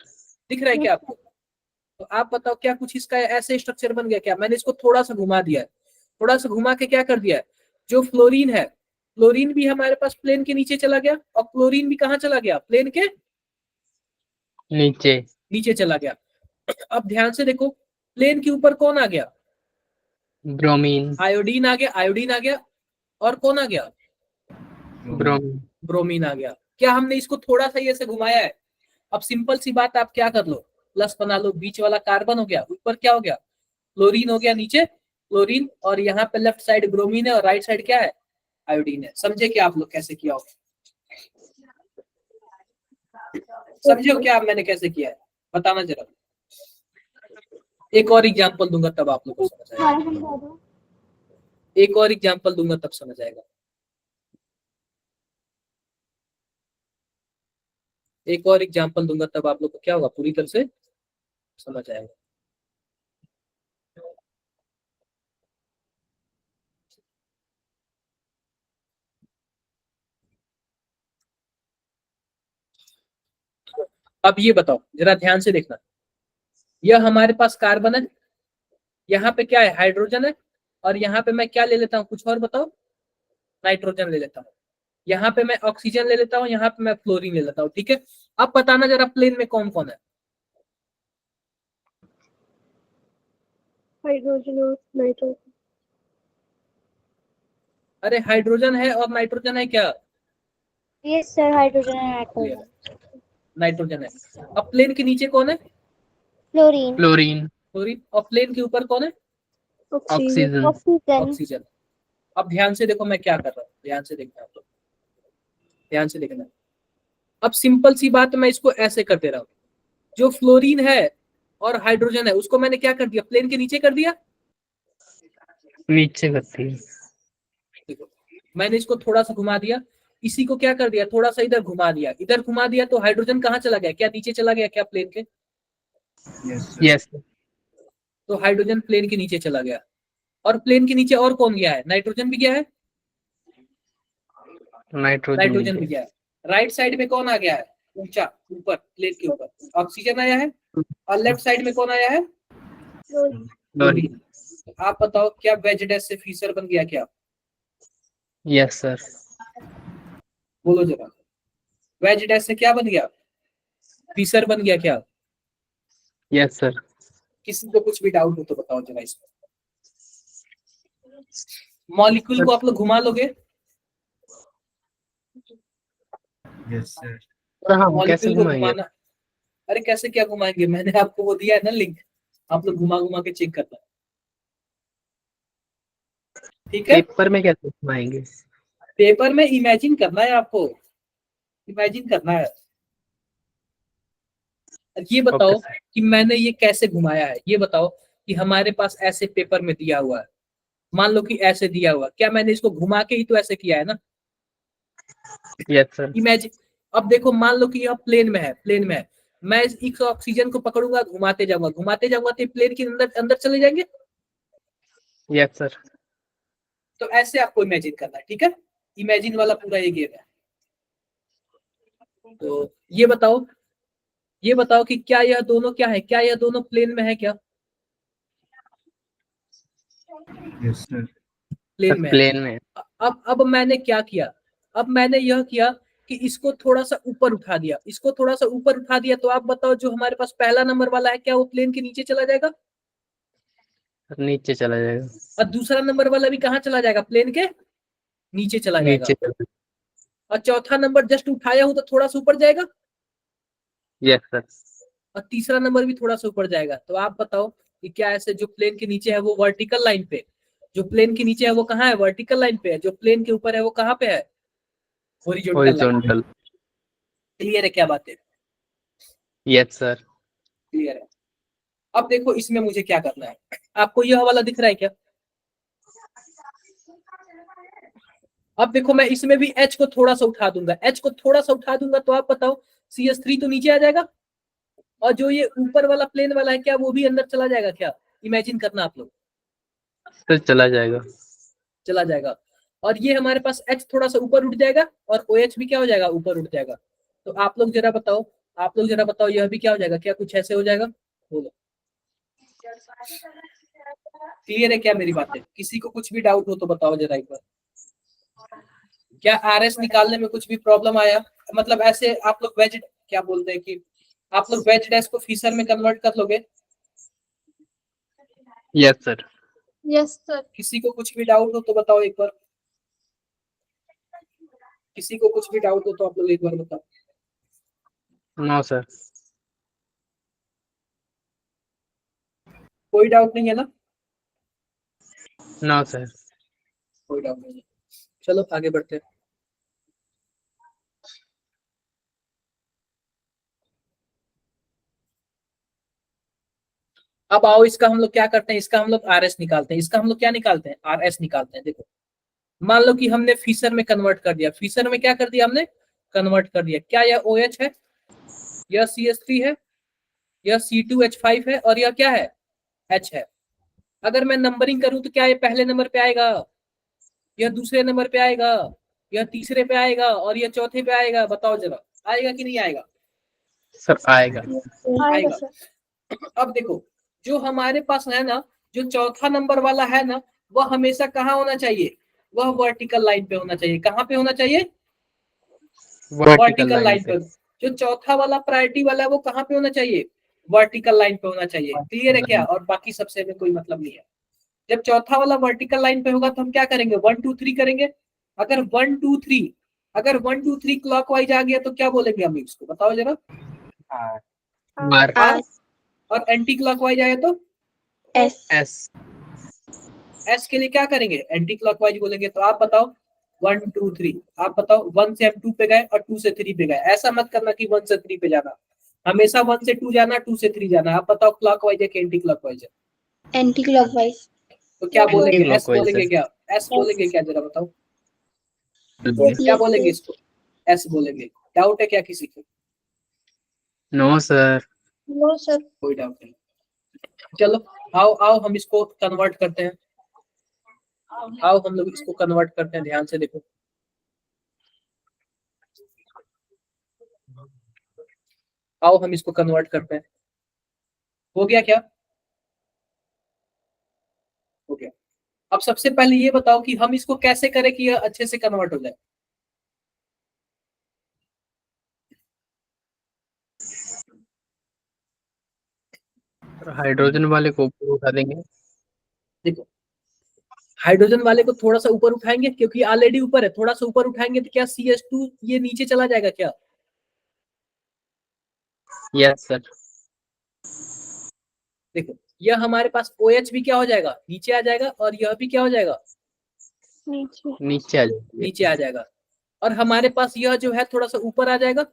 दिख रहा है क्या आपको? तो आप बताओ क्या कुछ इसका ऐसे स्ट्रक्चर बन गया क्या? मैंने इसको थोड़ा सा घुमा दिया है, थोड़ा सा घुमा के क्या कर दिया है, जो फ्लोरीन है, फ्लोरीन भी हमारे पास प्लेन के नीचे चला गया, और क्लोरीन भी कहाँ चला गया, प्लेन के नीचे. नीचे चला गया। अब ध्यान से देखो, प्लेन के ऊपर कौन आ गया, Bromine. आयोडीन आ गया, आयोडीन आ गया, और कौन आ गया, Bromine. ब्रोमीन आ गया। क्या हमने इसको थोड़ा सा ऐसे घुमाया है? अब सिंपल सी बात, आप क्या कर लो, प्लस बना लो, बीच वाला कार्बन हो गया, ऊपर क्या हो गया, क्लोरीन हो गया, नीचे क्लोरीन, और यहाँ पे लेफ्ट साइड ब्रोमीन है और राइट साइड क्या है, आयोडीन है। समझे क्या आप लोग कैसे किया होगा? समझे हो क्या आप मैंने कैसे किया है, बताना जरा। एक और एग्जांपल दूंगा तब आप लोग को समझ आएगा, एक और एग्जांपल दूंगा तब समझ आएगा। एक और एग्जांपल दूंगा तब आप लोग को क्या होगा, पूरी तरह से समझ आएगा। अब ये बताओ जरा, ध्यान से देखना, यह हमारे पास कार्बन है, यहाँ पे क्या है, हाइड्रोजन है, और यहाँ पे मैं क्या ले लेता हूँ, कुछ और बताओ, नाइट्रोजन ले लेता हूँ, यहाँ पे मैं ऑक्सीजन ले लेता हूँ, यहाँ पे मैं फ्लोरीन ले लेता हूँ, ठीक है। अब बताना जरा, प्लेन में कौन कौन है, हाइड्रोजन और नाइट्रोजन। अरे हाइड्रोजन है और नाइट्रोजन है क्या, Yes, sir. Hydrogen and nitrogen. Nitrogen है। अब प्लेन के नीचे कौन है, Fluorine. Chlorine. फ्लोरीन, और प्लेन के ऊपर कौन है, ऑक्सीजन। Oxygen. Oxygen. ऑक्सीजन। अब ध्यान से देखो मैं क्या कर रहा हूँ, ध्यान से देखना आप लोग, ध्यान से देखना। अब सिंपल सी बात, मैं इसको ऐसे कर दे रहा हूँ, जो फ्लोरीन है और हाइड्रोजन है उसको मैंने क्या कर दिया, प्लेन के नीचे कर दिया। नीचे करती है. देखो मैंने इसको थोड़ा सा घुमा दिया, इसी को क्या कर दिया, थोड़ा सा इधर घुमा दिया, इधर घुमा दिया तो हाइड्रोजन कहाँ चला गया, क्या नीचे चला गया क्या प्लेन के? Yes, sir. Yes. तो हाइड्रोजन प्लेन के नीचे चला गया। और प्लेन के नीचे और कौन गया है? नाइट्रोजन भी गया है, नाइट्रोजन भी गया है। राइट साइड में कौन आ गया है ऊंचा, ऊपर प्लेन के ऊपर? ऑक्सीजन आया है। और लेफ्ट साइड में कौन आया है? क्लोरीन। आप बताओ क्या वेज डैश से फीसर बन गया क्या? Yes, sir. बोलो जरा, वेज डैश से क्या बन गया? फीसर बन गया क्या? Yes, sir. किसी को कुछ भी डाउट हो तो बताओ जरा इसमें। मॉलिक्यूल को आप लोग घुमा लोगे? Yes, sir. हाँ, कैसे मॉलिक्यूल को घुमाएंगे? घुमाना, अरे कैसे क्या घुमाएंगे, मैंने आपको वो दिया है ना लिंक, आप लोग घुमा घुमा के चेक करना। ठीक है, पेपर में कैसे घुमाएंगे? पेपर में इमेजिन करना है आपको, इमेजिन करना है। ये बताओ Okay, sir. कि मैंने ये कैसे घुमाया है, ये बताओ कि हमारे पास ऐसे पेपर में दिया हुआ है, मान लो कि ऐसे दिया हुआ, क्या मैंने इसको घुमा के ही तो ऐसे किया है ना? Yes, sir. इमेजिन, अब देखो मान लो कि यह प्लेन में है, प्लेन में है, मैं इस ऑक्सीजन को पकड़ूंगा, घुमाते जाऊंगा तो प्लेन के अंदर अंदर चले जाएंगे। Yes, sir. तो ऐसे आपको इमेजिन करना है, ठीक है, इमेजिन वाला पूरा ये गेम है। तो ये बताओ कि क्या यह दोनों क्या है, क्या यह दोनों प्लेन में है क्या? Yes, sir. प्लेन में है। प्लेन में। अब मैंने क्या किया, अब मैंने यह किया कि इसको थोड़ा सा ऊपर उठा दिया, इसको थोड़ा सा ऊपर उठा दिया, तो आप बताओ जो हमारे पास पहला नंबर वाला है क्या वो प्लेन के नीचे चला जाएगा? नीचे चला जाएगा। और दूसरा नंबर वाला भी कहाँ चला जाएगा? प्लेन के नीचे चला जाएगा। नीचे चला। और चौथा नंबर जस्ट उठाया हूं तो थोड़ा सा ऊपर जाएगा। Yes, sir. और तीसरा नंबर भी थोड़ा सा ऊपर जाएगा। तो आप बताओ कि क्या ऐसे जो प्लेन के नीचे है वो वर्टिकल लाइन पे, जो प्लेन के नीचे है वो कहाँ है? वर्टिकल लाइन पे है। जो प्लेन के ऊपर है वो कहाँ पे है? Horizontal line. Horizontal. क्लियर है क्या बात है? Yes, sir. क्लियर है। अब देखो इसमें मुझे क्या करना है, आपको यह वाला दिख रहा है क्या? अब देखो मैं इसमें भी H को थोड़ा सा उठा दूंगा, H को थोड़ा सा उठा दूंगा तो आप बताओ CH3 तो नीचे आ जाएगा, और जो ये ऊपर वाला प्लेन वाला है क्या वो भी अंदर चला जाएगा क्या? इमेजिन करना आप लोग। तो चला जाएगा। चला जाएगा। और ये हमारे पास H थोड़ा सा ऊपर उठ जाएगा और OH भी क्या हो जाएगा? ऊपर उठ जाएगा। तो आप लोग जरा बताओ यह भी क्या हो जाएगा? क्या कुछ ऐसे हो जाएगा? बोलो, क्लियर है क्या मेरी बातें? किसी को कुछ भी डाउट हो तो बताओ जरा एक बार। क्या RS निकालने में कुछ भी प्रॉब्लम आया? मतलब ऐसे आप लोग वेज क्या बोलते हैं कि आप लोग वेज डैश को फीसर में कन्वर्ट कर लोगे? Yes, sir. Yes, sir. किसी को कुछ भी डाउट हो तो बताओ एक बार। किसी को कुछ भी डाउट हो तो आप लोग एक बार बताओ। No, sir. कोई डाउट नहीं है ना? No, sir. कोई डाउट नहीं है। चलो आगे बढ़ते हैं। अब आओ इसका हम लोग क्या करते हैं, इसका हम लोग RS निकालते हैं। इसका हम लोग क्या निकालते हैं? RS निकालते हैं। देखो मान लो कि हमने फीसर में कन्वर्ट कर दिया, फीसर में क्या कर दिया हमने? कन्वर्ट कर दिया। क्या यह OH है, यह CH3 है, यह C2H5 है और यह क्या है? H है। अगर मैं नंबरिंग करूं तो क्या ये पहले नंबर पे आएगा, यह दूसरे नंबर पे आएगा, यह तीसरे पे आएगा और यह चौथे पे आएगा? बताओ जरा, आएगा कि नहीं आएगा? सर आएगा। आएगा सर। अब देखो जो हमारे पास है ना, जो चौथा नंबर वाला है ना, वह हमेशा कहाँ होना चाहिए? वह वर्टिकल लाइन पे होना चाहिए। कहाँ पे होना चाहिए? वर्टिकल लाइन पे। जो चौथा वाला प्रायोरिटी वाला है वो कहाँ पे होना चाहिए? वर्टिकल लाइन पे होना चाहिए। क्लियर है क्या? और बाकी सबसे में कोई मतलब नहीं है। जब चौथा वाला वर्टिकल लाइन पे होगा तो हम क्या करेंगे? 1 2 3 करेंगे। अगर 1 2 3 क्लॉकवाइज आ गया तो क्या बोलेंगे हम इसको? बताओ जरा। R. और एंटी क्लॉकवाइज आया तो S. एस के लिए क्या करेंगे? एंटी क्लॉकवाइज बोलेंगे। तो आप बताओ 1 2 3, आप बताओ 1 से हम 2 पे गए और 2 से 3 पे गए। ऐसा मत करना कि 1 से 3 पे जाना, हमेशा 1 से 2 जाना, 2 से 3 जाना। आप बताओ क्लॉकवाइज है कि एंटी क्लॉकवाइज है? Anti clockwise. तो क्या बोलेंगे? एस Anti-clockwise बोलेंगे है। क्या? एस बोलेंगे क्या? जरा बताओ। क्या बोलेंगे इसको? एस बोलेंगे। डाउट है क्या किसी को? No sir. No sir. कोई डाउट नहीं। चलो आओ आओ हम इसको कन्वर्ट करते हैं। आओ हम लोग इसको कन्वर्ट करते हैं, ध्यान से देखो। आओ हम इसको कन्वर्ट करते हैं। हो गया क्या? हो गया। अब सबसे पहले ये बताओ कि हम इसको कैसे करें कि यह अच्छे से कन्वर्ट हो जाए। हाइड्रोजन वाले को ऊपर उठा देंगे। देखो हाइड्रोजन वाले को थोड़ा सा ऊपर उठाएंगे क्योंकि ऑलरेडी ऊपर है, थोड़ा सा ऊपर उठाएंगे तो क्या CH2 ये नीचे चला जाएगा क्या? Yes sir. देखो यह हमारे पास OH भी क्या हो जाएगा, नीचे आ जाएगा, और यह भी क्या हो जाएगा, नीचे। नीचे आ जाएंगे। नीचे आ जाएगा। और हमारे पास यह जो है थोड़ा सा ऊपर आ जाएगा,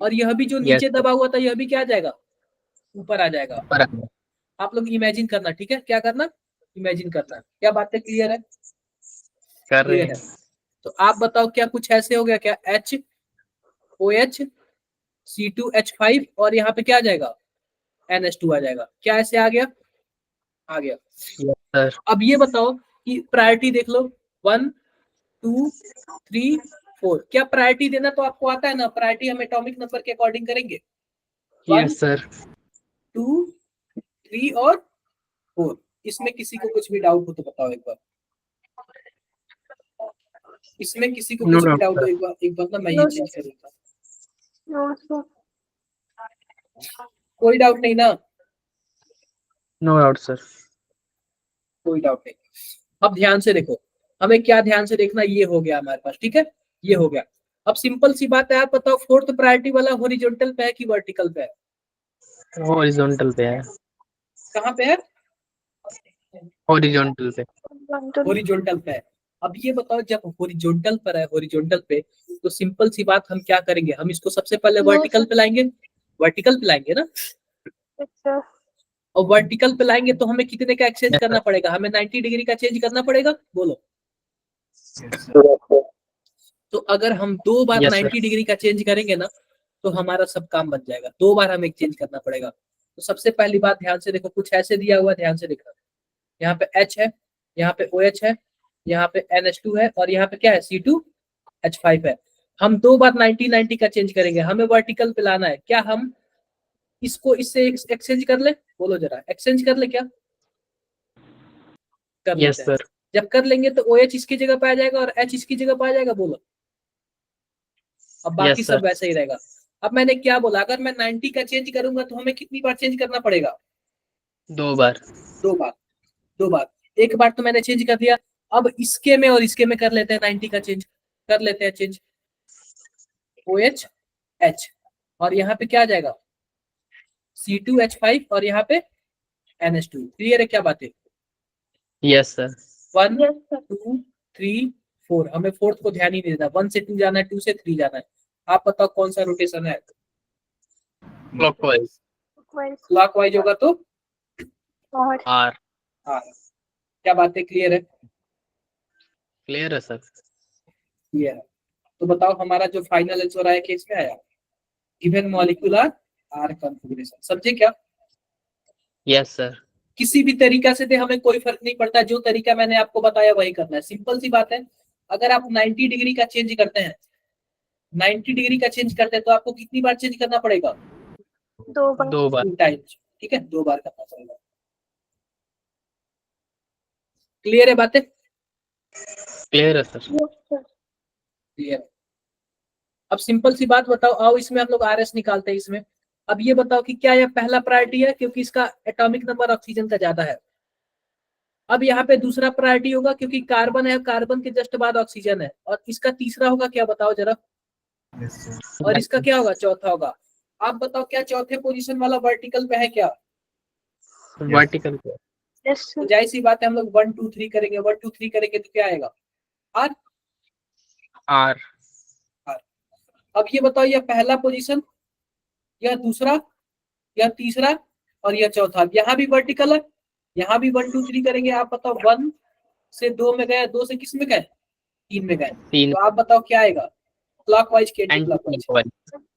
और यह भी जो नीचे Yes, दबा हुआ था यह भी क्या आ जाएगा, ऊपर आ जाएगा। ऊपर आ जाएंगे। आप लोग इमेजिन करना, ठीक है? क्या करना? इमेजिन करना। क्या बातें क्लियर है? कर रहे क्लियर है। हैं। तो आप बताओ क्या कुछ ऐसे हो गया क्या, HOH C2H5 और यहाँ पे क्या आ जाएगा, NH2 आ जाएगा। क्या ऐसे आ गया? आ गया। Yes sir. अब ये बताओ कि प्रायोरिटी देख लो, 1 2 3 4। क्या प्रायोरिटी देना तो आपको आता है ना? प्रायोरिटी हम एटॉमिक नंबर के अकॉर्डिंग करेंगे। 1 यस सर। 2 3 और 4। इसमें किसी को कुछ भी डाउट हो तो बताओ एक बार। इसमें किसी को No कुछ भी doubt, डाउट हो sir. एक बार ना मैं No, ये चेंज करूंगा। No sir. कोई डाउट नहीं ना? No doubt sir. कोई डाउट नहीं। अब ध्यान से देखो, हमें क्या ध्यान से देखना, ये हो गया हमारे पास, ठीक है? ये हो गया। अब सिंपल सी बात है, आप बताओ फोर्थ प्रायोरिटी वाला हॉरिजॉन्टल पे है कि वर्टिकल पे है? हॉरिजॉन्टल पे है। कहाँ पे है? हॉरिजॉन्टल पे। हॉरिजॉन्टल पे है। अब ये बताओ जब हॉरिजॉन्टल पर है, हॉरिजॉन्टल पे, तो सिंपल सी बात हम क्या करेंगे, हम इसको सबसे पहले No, वर्टिकल sir. पे लाएंगे। वर्टिकल पे लाएंगे ना? सर। और वर्टिकल पे लाएंगे तो हमें कितने का एक्सचेंज करना पड़ेगा? हमें 90 डिग्री का चेंज करना पड़ेगा, बोलो। Yes, sir. तो अगर हम 2 बार Yes, sir. 90 डिग्री का चेंज करेंगे ना, तो हमारा सब काम बन जाएगा। 2 बार हमें चेंज करना पड़ेगा। तो सबसे पहली बात ध्यान से देखो, कुछ ऐसे दिया हुआ, ध्यान से देखना। यहाँ पे H है, यहाँ पे OH है, यहाँ पे NH2 है, और यहाँ पे क्या है, C2H5 है। हम 2 बार 90 का चेंज करेंगे, हमें वर्टिकल पे लाना है। क्या हम इसको इससे एक्सचेंज कर ले? बोलो जरा, एक्सचेंज कर ले क्या? कर यस लेते हैं। सर। जब कर लेंगे तो OH इसकी जगह पे आ जाएगा और H इसकी जगह पे आ जाएगा, बोलो। अब बाकी Yes, सब sir. वैसे ही रहेगा। अब मैंने क्या बोला, अगर मैं 90 का चेंज करूंगा तो हमें कितनी बार चेंज करना पड़ेगा? 2 बार। 2 बार। 2 बार। एक बार तो मैंने चेंज कर दिया। अब इसके में और इसके में कर लेते हैं 90 का चेंज, कर लेते हैं चेंज। OH H और यहाँ पे क्या आ जाएगा, C2H5 और यहाँ पे NH2। क्लियर है क्या बातें? Yes sir. 1 yes sir. 2 3 4। हमें फोर्थ को ध्यान ही नहीं देना। 1 से 2 जाना है, 2 से 3 जाना है। आप बताओ कौन सा रोटेशन है? क्लॉकवाइज। क्लॉकवाइज होगा तो और आर। हाँ। क्या बातें क्लियर है? क्लियर है सर। क्लियर है। तो बताओ हमारा जो फाइनल आंसर आया केस में आया, गिवन मॉलिक्यूलर आर कॉन्फ़िगरेशन। समझे क्या? Yes sir. किसी भी तरीका से दे, हमें कोई फर्क नहीं पड़ता। जो तरीका मैंने आपको बताया वही करना है। सिंपल सी बात है। अगर आप 90 डिग्री का चेंज करते हैं, 90 डिग्री का चेंज करते हैं तो आपको कितनी बार चेंज करना पड़ेगा? 2 बार। 2 बार। 2 टाइम्स। ठीक है, 2 बार करना पड़ेगा। क्लियर है बातें? क्लियर है सर। Yes sir. क्लियर है। अब सिंपल सी बात बताओ, आओ इसमें हम लोग RS निकालते हैं इसमें। अब ये बताओ कि क्या यह पहला प्रायोरिटी है, क्योंकि इसका एटॉमिक नंबर ऑक्सीजन का ज्यादा है। अब यहाँ पे दूसरा प्रायोरिटी होगा क्योंकि कार्बन है, कार्बन के जस्ट बाद ऑक्सीजन है। और इसका तीसरा होगा क्या, बताओ जरा। Yes, sir. और इसका क्या होगा, चौथा होगा। आप बताओ क्या चौथे पोजीशन वाला वर्टिकल पे है क्या? वर्टिकल पे। यस तो सर। जाहिर सी बात है, हम लोग 1 2 3 करेंगे। 1 2 3 करेंगे तो क्या आएगा, आर। आर। अब ये बताओ, यह पहला पोजीशन, यह दूसरा, यह तीसरा और यह चौथा। यहाँ भी वर्टिकल है, यहाँ भी 1 2 3 करेंगे। आप बताओ 1 से 2 में गए, 2 से किस में गए, 3 में गए, 3 तो आप बताओ क्या आएगा, क्लॉकवाइज के anti anti clockwise? Clockwise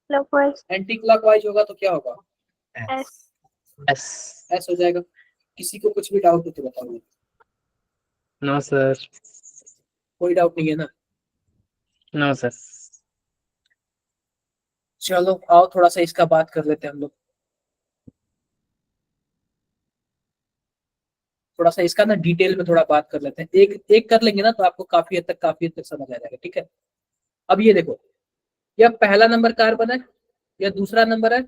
clockwise anti clockwise होगा तो क्या होगा, एस। एस। एस हो जाएगा। किसी को कुछ भी डाउट हो तो बताओ, नो सर, कोई डाउट नहीं है ना? No sir. चलो आओ थोड़ा सा इसका बात कर लेते हैं हम लोग, थोड़ा सा इसका ना डिटेल में थोड़ा बात कर लेते हैं, एक एक कर लेंगे ना तो आपको काफी हद तक समझ आ जाएगा, ठीक है? अब ये देखो, यह पहला नंबर कार्बन है, यह दूसरा नंबर है,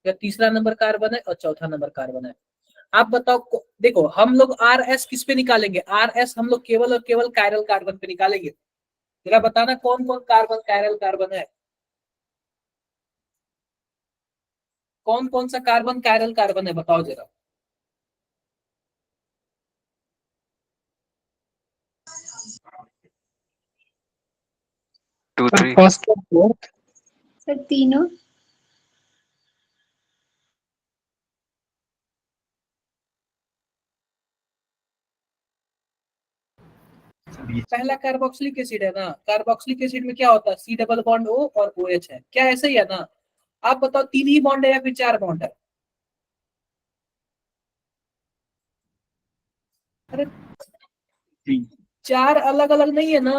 यह तीसरा नंबर कार्बन है और चौथा नंबर कार्बन है। आप बताओ देखो हम लोग आर एस किस पे निकालेंगे, आर एस हम लोग केवल और केवल कायरल कार्बन पे निकालेंगे। जरा बताना कौन कौन कार्बन कायरल कार्बन है, कौन कौन सा कार्बन कायरल कार्बन है, बताओ जरा। टू थ्री फर्स्ट और फोर्थ। सर तीनों। पहला कार्बोक्सिलिक एसिड है ना, कार्बोक्सिलिक एसिड में क्या होता है, सी डबल बॉन्ड ओ और ओ एच है, क्या ऐसा ही है ना? आप बताओ 3 ही बॉन्ड है या फिर 4 बॉन्ड है? अरे 4 अलग अलग नहीं है ना।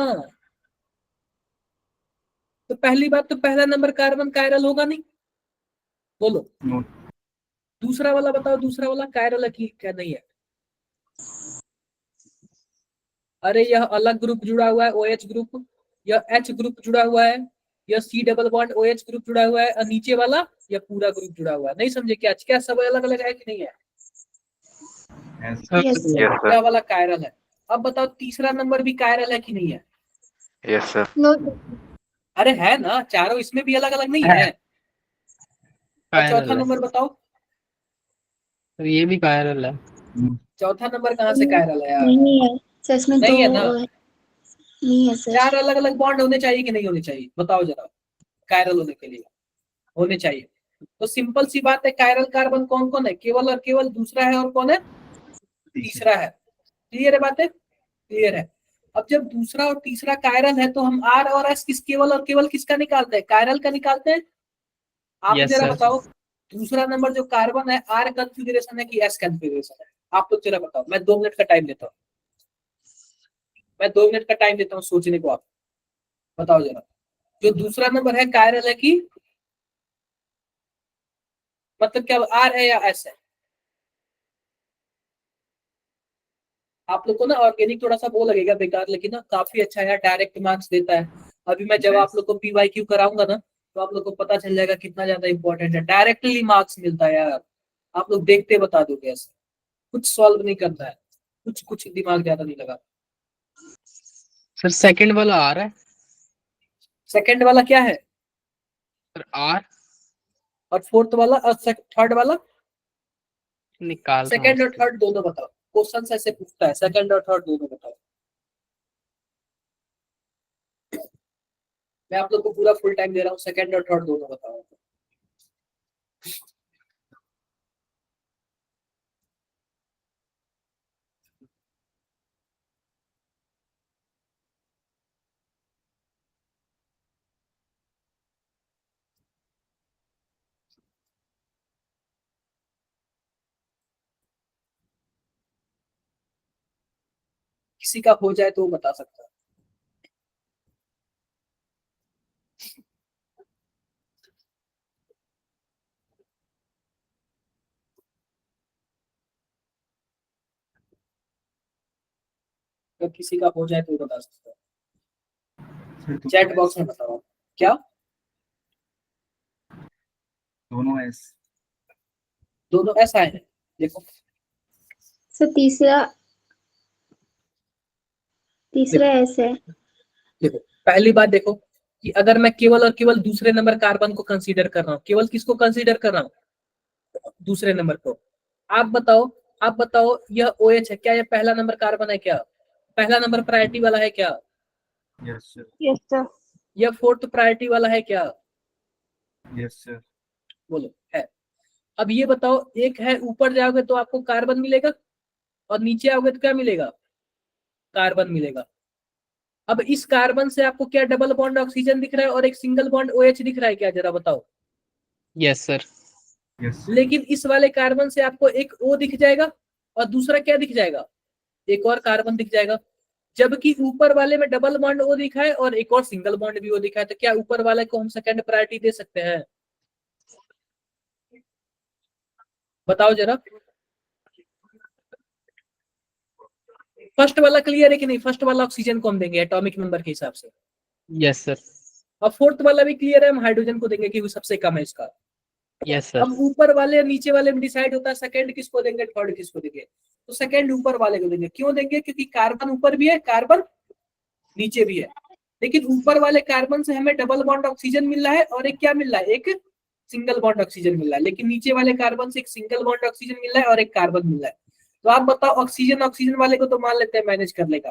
तो पहली बात तो पहला नंबर कार्बन कायरल होगा नहीं, बोलो। नो दूसरा वाला बताओ, दूसरा वाला कायरल है कि क्या नहीं है? अरे यह अलग ग्रुप जुड़ा हुआ है ओ एच ग्रुप, यह एच ग्रुप जुड़ा हुआ है, यह C double bond O H group जुड़ा हुआ है और नीचे वाला यह पूरा ग्रुप जुड़ा हुआ है। नहीं समझे क्या, क्या सब अलग अलग है कि नहीं है? Yes yes sir. पूरा वाला कायरल है। अब बताओ तीसरा नंबर भी कायरल है कि नहीं है? Yes sir no. अरे है ना, चारों इसमें भी अलग अलग नहीं है। और चौथा कायरल है, नंबर बताओ, तो ये भी कायरल है। चौथा नंबर कहाँ से कायरल है यार? नहीं है सर, इसमें नहीं है ना, नहीं है सर। 4 अलग अलग बॉन्ड होने चाहिए कि नहीं होने चाहिए, बताओ जरा, कायरल होने के लिए होने चाहिए। तो सिंपल सी बात है, कायरल कार्बन कौन कौन है, केवल और केवल दूसरा है और कौन है, तीसरा है। क्लियर है बातें, क्लियर है? अब जब दूसरा और तीसरा कायरल है तो हम आर और एस किस केवल और केवल किसका निकालते हैं, कायरल का निकालते हैं। आप यस जरा सर। बताओ दूसरा नंबर जो कार्बन है आर कॉन्फ़िगरेशन है कि एस कॉन्फ़िगरेशन है? आप लोग जरा बताओ, मैं 2 मिनट का टाइम देता हूँ, मैं 2 मिनट का टाइम देता हूँ सोचने को, आप बताओ जरा जो दूसरा नंबर है कायरल है कि मतलब क्या आर है या एस है? आप लोग को ना ऑर्गेनिक थोड़ा सा वो लगेगा बेकार, लेकिन ना काफी अच्छा है, डायरेक्ट मार्क्स देता है। अभी मैं जब आप लोग को पीवाईक्यू कराऊंगा ना तो आप लोग को पता चल जाएगा कितना ज्यादा इंपॉर्टेंट है, डायरेक्टली मार्क्स मिलता है यार। आप लोग देखते बता दोगे, ऐसे कुछ सॉल्व नहीं करना है, कुछ कुछ दिमाग ज्यादा नहीं लगा। सर सेकंड वाला आ रहा है सेकंड वाला क्या है सर, आर और फोर्थ वाला और थर्ड वाला? निकाल रहा हूँ सेकंड और उसको। थर्ड दोनों बताओ, क्वेश्चन ऐसे पूछता है, सेकंड और थर्ड दोनों बताओ। मैं आप लोग को पूरा फुल टाइम दे रहा हूँ, सेकंड और थर्ड दोनों बताओ। किसी का हो जाए तो वो बता सकता है। तो किसी का हो जाए तो वो बता सकता है, चैट बॉक्स में बताओ। क्या दोनों एस दोनों ऐसा है? देखो सर तीसरा तीसरा एस है। देखो पहली बात देखो कि अगर मैं केवल और केवल दूसरे नंबर कार्बन को कंसीडर कर रहा हूँ, केवल किसको कंसीडर कर रहा हूँ, दूसरे नंबर को। आप बताओ, आप बताओ यह ओ एच है क्या, यह पहला नंबर कार्बन है क्या, पहला नंबर प्रायोरिटी वाला है क्या, यस सर यस सर। यह फोर्थ प्रायोरिटी वाला है क्या, यस सर बोलो है। अब ये बताओ, एक है ऊपर जाओगे तो आपको कार्बन मिलेगा और नीचे आओगे तो क्या मिलेगा, कार्बन मिलेगा। अब इस कार्बन से आपको क्या डबल बॉन्ड ऑक्सीजन दिख रहा है और एक सिंगल बॉन्ड OH दिख रहा है क्या, जरा बताओ। Yes sir. Yes, sir. लेकिन इस वाले कार्बन से आपको एक O दिख जाएगा और दूसरा क्या दिख जाएगा, एक और कार्बन दिख जाएगा। जबकि ऊपर वाले में डबल बॉन्ड O दिखा है और एक और सिंगल बॉन्ड भी O दिखा है, तो क्या ऊपर वाले को हम सेकंड प्रायोरिटी दे सकते हैं, बताओ जरा। फर्स्ट वाला क्लियर है कि नहीं, फर्स्ट वाला ऑक्सीजन को हम देंगे एटॉमिक नंबर के हिसाब से। Yes sir. और फोर्थ वाला भी क्लियर है, हम हाइड्रोजन को देंगे क्योंकि सबसे कम है इसका। Yes sir. अब ऊपर वाले और नीचे वाले में डिसाइड होता है सेकंड किसको देंगे, थर्ड किसको देंगे। तो सेकंड ऊपर वाले को देंगे, क्यों देंगे, क्योंकि कार्बन ऊपर भी है, कार्बन नीचे भी है। लेकिन ऊपर वाले कार्बन से हमें डबल बॉन्ड ऑक्सीजन मिल रहा है और एक क्या मिल रहा है, एक सिंगल बॉन्ड ऑक्सीजन मिल रहा है। लेकिन नीचे वाले कार्बन से एक सिंगल बॉन्ड ऑक्सीजन मिल रहा है और एक कार्बन मिल रहा है। तो आप बताओ, ऑक्सीजन ऑक्सीजन वाले को तो मान लेते हैं मैनेज कर लेगा,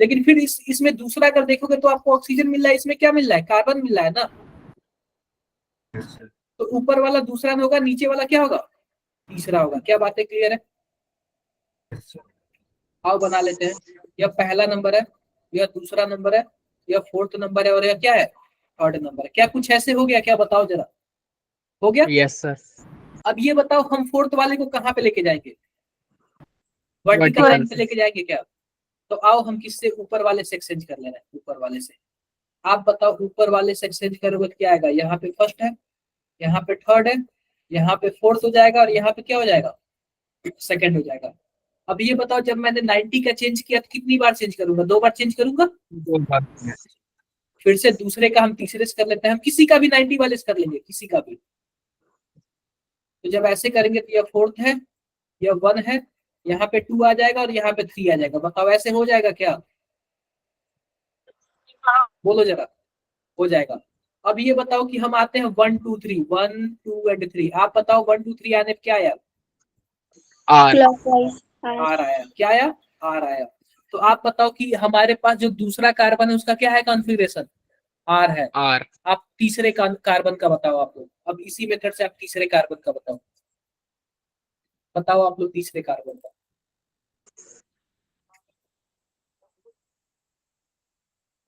लेकिन फिर इसमें दूसरा अगर देखोगे तो आपको ऑक्सीजन मिल रहा है, इसमें क्या मिल रहा है, कार्बन मिल रहा है ना। Yes, sir. तो ऊपर वाला दूसरा में होगा, नीचे वाला क्या होगा, तीसरा होगा। क्या बातें क्लियर है। Yes, sir. आओ बना लेते हैं, यह पहला नंबर है, यह दूसरा नंबर है, यह फोर्थ नंबर है और यह क्या है, थर्ड नंबर है। क्या कुछ ऐसे हो गया क्या, बताओ जरा, हो गया। Yes sir. अब ये बताओ हम फोर्थ वाले को कहाँ पे लेके जाएंगे, वर्टिकल लाइन पे लेके जाएंगे क्या। तो आओ हम किससे, ऊपर वाले से एक्सचेंज कर ले रहे हैं, ऊपर वाले से। आप बताओ ऊपर वाले से एक्सचेंज करोगे तो क्या आएगा, यहाँ पे फर्स्ट है, यहाँ पे थर्ड है, यहाँ पे फोर्थ हो जाएगा और यहाँ पे क्या हो जाएगा, सेकंड हो जाएगा। अब ये बताओ जब मैंने 90 का चेंज किया तो कितनी बार चेंज करूंगा, 2 बार चेंज करूंगा। 2 बार। फिर से दूसरे का हम तीसरे से कर लेते हैं, हम किसी का भी 90 वाले से कर लेंगे, किसी का भी। तो जब ऐसे करेंगे तो यह फोर्थ है, यह 1 है, यहाँ पे 2 आ जाएगा और यहाँ पे 3 आ जाएगा। बताओ ऐसे हो जाएगा क्या, बोलो जरा, हो जाएगा। अब ये बताओ कि हम आते हैं 1 2 3, 1 2 एंड 3। आप बताओ 1 2 3 आने पे क्या आया, आर। क्लॉकवाइज आर आया। क्या आया, आर आया। तो आप बताओ कि हमारे पास जो दूसरा कार्बन है उसका क्या है कॉन्फ़िगरेशन, आर है। आर। आप तीसरे कार्बन का बताओ आप लोग, अब इसी मेथड से आप तीसरे कार्बन का बताओ, बताओ आप लोग तीसरे कार्बन का।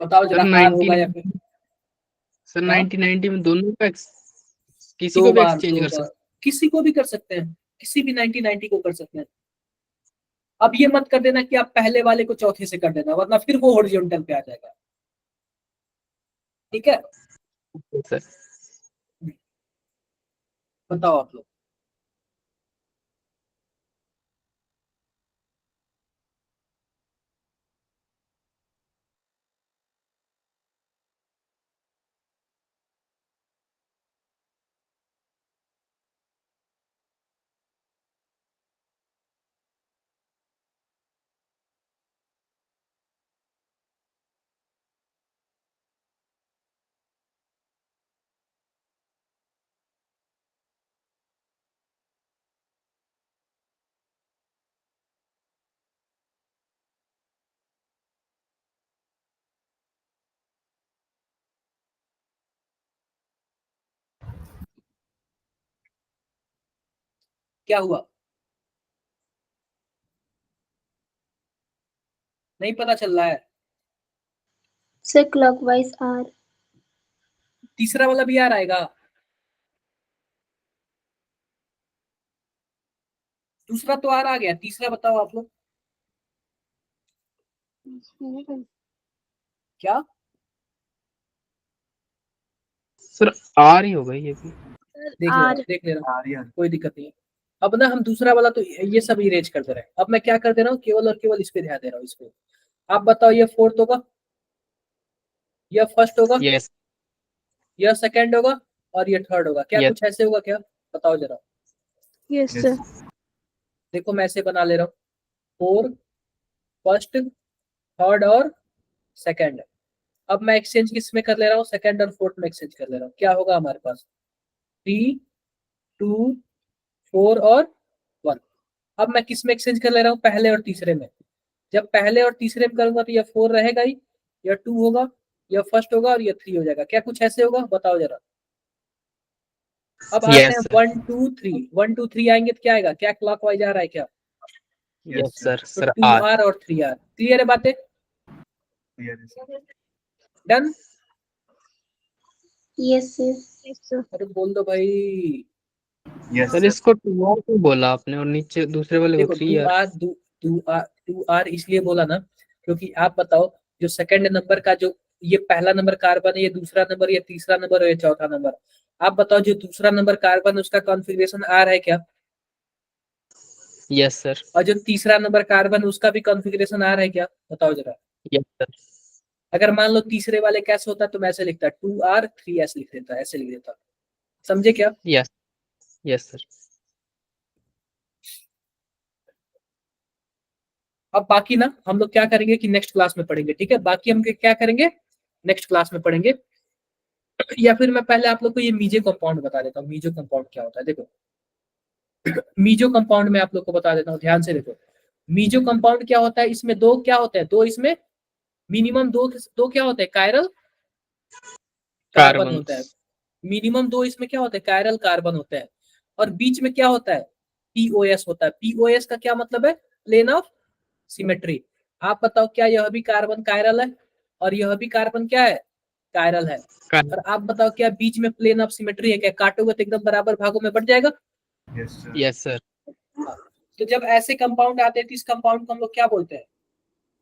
बताओ सर जरा, आर होगा या फिर, सर हाँ? 90 में दोनों का किसी दो को भी बार, एक्सचेंज दो कर बार, सकते। किसी को भी कर सकते हैं, किसी भी 90 को कर सकते हैं। अब ये मत कर देना कि आप पहले वाले को चौथे से कर देना, वरना फिर वो हॉरिजॉन्टल पे आ जाएगा, ठीक है। सर बताओ आप लोग। क्या हुआ, नहीं पता चल रहा है। Sir clockwise R. तीसरा वाला भी आ आएगा, दूसरा तो आ गया, तीसरा बताओ आप लोग क्या। सर आर ही होगा ये भी। देख ले रहा हूँ, आर्यन। कोई दिक्कत नहीं है। अब ना हम दूसरा वाला तो ये सब इरेज कर दे रहे हैं। अब मैं क्या कर दे रहा हूँ, केवल और केवल इस पे ध्यान दे रहा हूँ, इस पे। आप बताओ ये फोर्थ होगा, यह फर्स्ट होगा, यस। यह सेकंड होगा और ये थर्ड होगा। क्या Yes. कुछ ऐसे होगा क्या, बताओ जरा। Yes Yes, sir. sir. देखो मैं ऐसे बना ले रहा हूँ, 4 फर्स्ट, थर्ड और सेकंड। अब मैं एक्सचेंज किस में कर ले रहा हूँ, सेकंड और फोर्थ में एक्सचेंज कर ले रहा हूँ। क्या होगा हमारे पास, 3 2 4 और 1। अब मैं किस में एक्सचेंज कर ले रहा हूँ, पहले और तीसरे में। जब पहले और तीसरे में करूंगा तो यह 4 रहेगा ही, यह 2 होगा, यह फर्स्ट होगा और यह 3 हो जाएगा। क्या कुछ ऐसे होगा, बताओ जरा। अब आते हैं Yes, sir. 1 2 3, 1 2 3 आएंगे तो क्या आएगा, क्या क्लॉकवाइज आ रहा है क्या, Yes, sir. तो Sir 2 R. R और 3 R। क्लियर है बातें। Clear है sir. Done? Yes, sir. Yes, sir. अरे बोल दो भाई। Yes sir sir. इसको 2R क्यों बोला आपने और नीचे दूसरे वाले देखो को 3R? टू आर इसलिए बोला ना, क्योंकि आप बताओ जो सेकंड नंबर का जो ये पहला नंबर कार्बन है, ये दूसरा नंबर, ये तीसरा नंबर और ये चौथा नंबर, आप बताओ जो दूसरा नंबर कार्बन उसका कॉन्फ़िगरेशन आर है क्या? Yes sir. और जो तीसरा नंबर कार्बन उसका भी कॉन्फ़िगरेशन आर है क्या? बताओ जरा। Yes sir. अगर मान लो तीसरे वाले कैसे होता तो मैं ऐसे लिखता 2R3S लिख देता, ऐसे लिख देता। समझे क्या? यस. Yes sir. अब बाकी ना हम लोग क्या करेंगे कि नेक्स्ट क्लास में पढ़ेंगे, ठीक है? बाकी हम क्या करेंगे नेक्स्ट क्लास में पढ़ेंगे। या फिर मैं पहले आप लोग को ये मीजो कंपाउंड बता देता हूँ। मीजो कंपाउंड क्या होता है देखो। मीजो कंपाउंड में आप लोग को बता देता हूँ, ध्यान से देखो। मीजो कंपाउंड क्या होता है, इसमें दो क्या होते हैं, दो इसमें मिनिमम दो क्या होते हैं, कायरल कार्बन होता है। मिनिमम दो इसमें क्या होता है, कायरल कार्बन होता है। और बीच में क्या होता है, पीओएस होता है। पीओएस का क्या मतलब है, प्लेन ऑफ सिमेट्री। आप बताओ क्या यह भी कार्बन कायरल है और यह भी कार्बन क्या है, कायरल है? और आप बताओ क्या बीच में प्लेन ऑफ सिमेट्री है क्या? काटोगे तो एकदम बराबर भागों में बढ़ जाएगा। Yes sir. Yes sir. तो जब ऐसे कंपाउंड आते हैं तो इस कंपाउंड को हम लोग क्या बोलते हैं,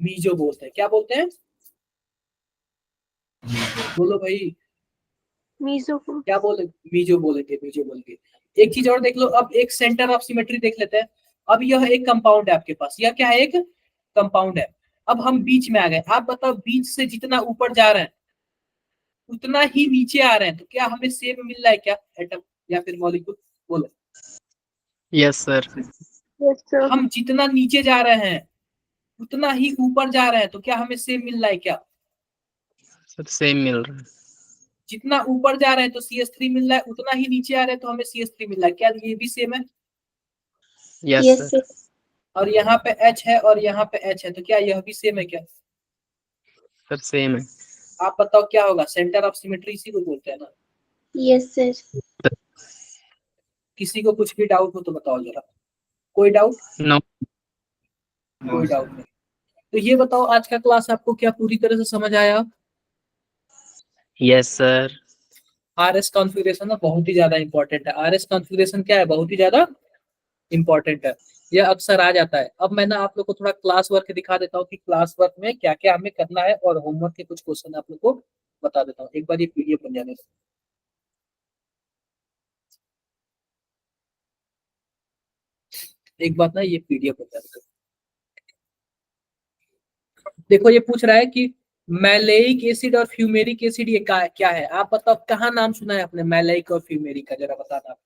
मीजो बोलते हैं। क्या बोलते हैं, बोलो भाई Miso. क्या बोले? मीजो बोलेंगे, मीजो बोलेंगे। एक चीज और देख लो, अब एक सेंटर ऑफ सिमेट्री देख लेते हैं। अब यह एक कंपाउंड है आपके पास, यह क्या है, एक कंपाउंड है। अब हम बीच में आ गए, आप बताओ बीच से जितना ऊपर जा रहे हैं उतना ही नीचे आ रहे हैं, तो क्या हमें सेम मिल रहा है क्या, एटम या फिर मॉलिक्यूल? बोलो। Yes sir. Yes, sir. हम जितना नीचे जा रहे हैं उतना ही ऊपर जा रहे हैं, तो क्या हमें सेम मिल रहा है क्या? सर सेम मिल रहा है. जितना ऊपर जा रहे हैं तो CH3 मिल रहा है, उतना ही नीचे आ रहे हैं तो हमें CH3 मिल रहा है। क्या ये भी सेम है? Yes Yes, sir. sir. और यहाँ पे H है और यहाँ पे H है, तो क्या यह भी सेम है क्या? सर सेम है. आप बताओ क्या होगा, सेंटर ऑफ सिमेट्री इसी को बोलते हैं ना। Yes, sir. किसी को कुछ भी डाउट हो तो बताओ जरा। कोई डाउट? नो. No कोई sir. डाउट नहीं। तो ये बताओ आज का क्लास आपको क्या पूरी तरह से समझ आया? Yes sir. RS कॉन्फ़िगरेशन ना बहुत ही ज्यादा इंपॉर्टेंट है। RS कॉन्फ़िगरेशन क्या है, बहुत ही ज्यादा इंपॉर्टेंट है। यह अक्सर आ जाता है। अब मैं ना आप लोग को थोड़ा क्लास वर्क दिखा देता हूँ कि क्लास वर्क में क्या क्या हमें करना है, और होमवर्क के कुछ क्वेश्चन आप लोग को बता देता हूँ। एक बार ये PDF बन जाने दो। एक बात ना, ये PDF बन जाने दो। देखो ये पूछ रहा है कि मैलेइक एसिड और फ्यूमेरिक एसिड ये क्या है? आप बताओ कहाँ नाम सुना है आपने मैलेइक और फ्यूमेरिक का, जरा बताना आप।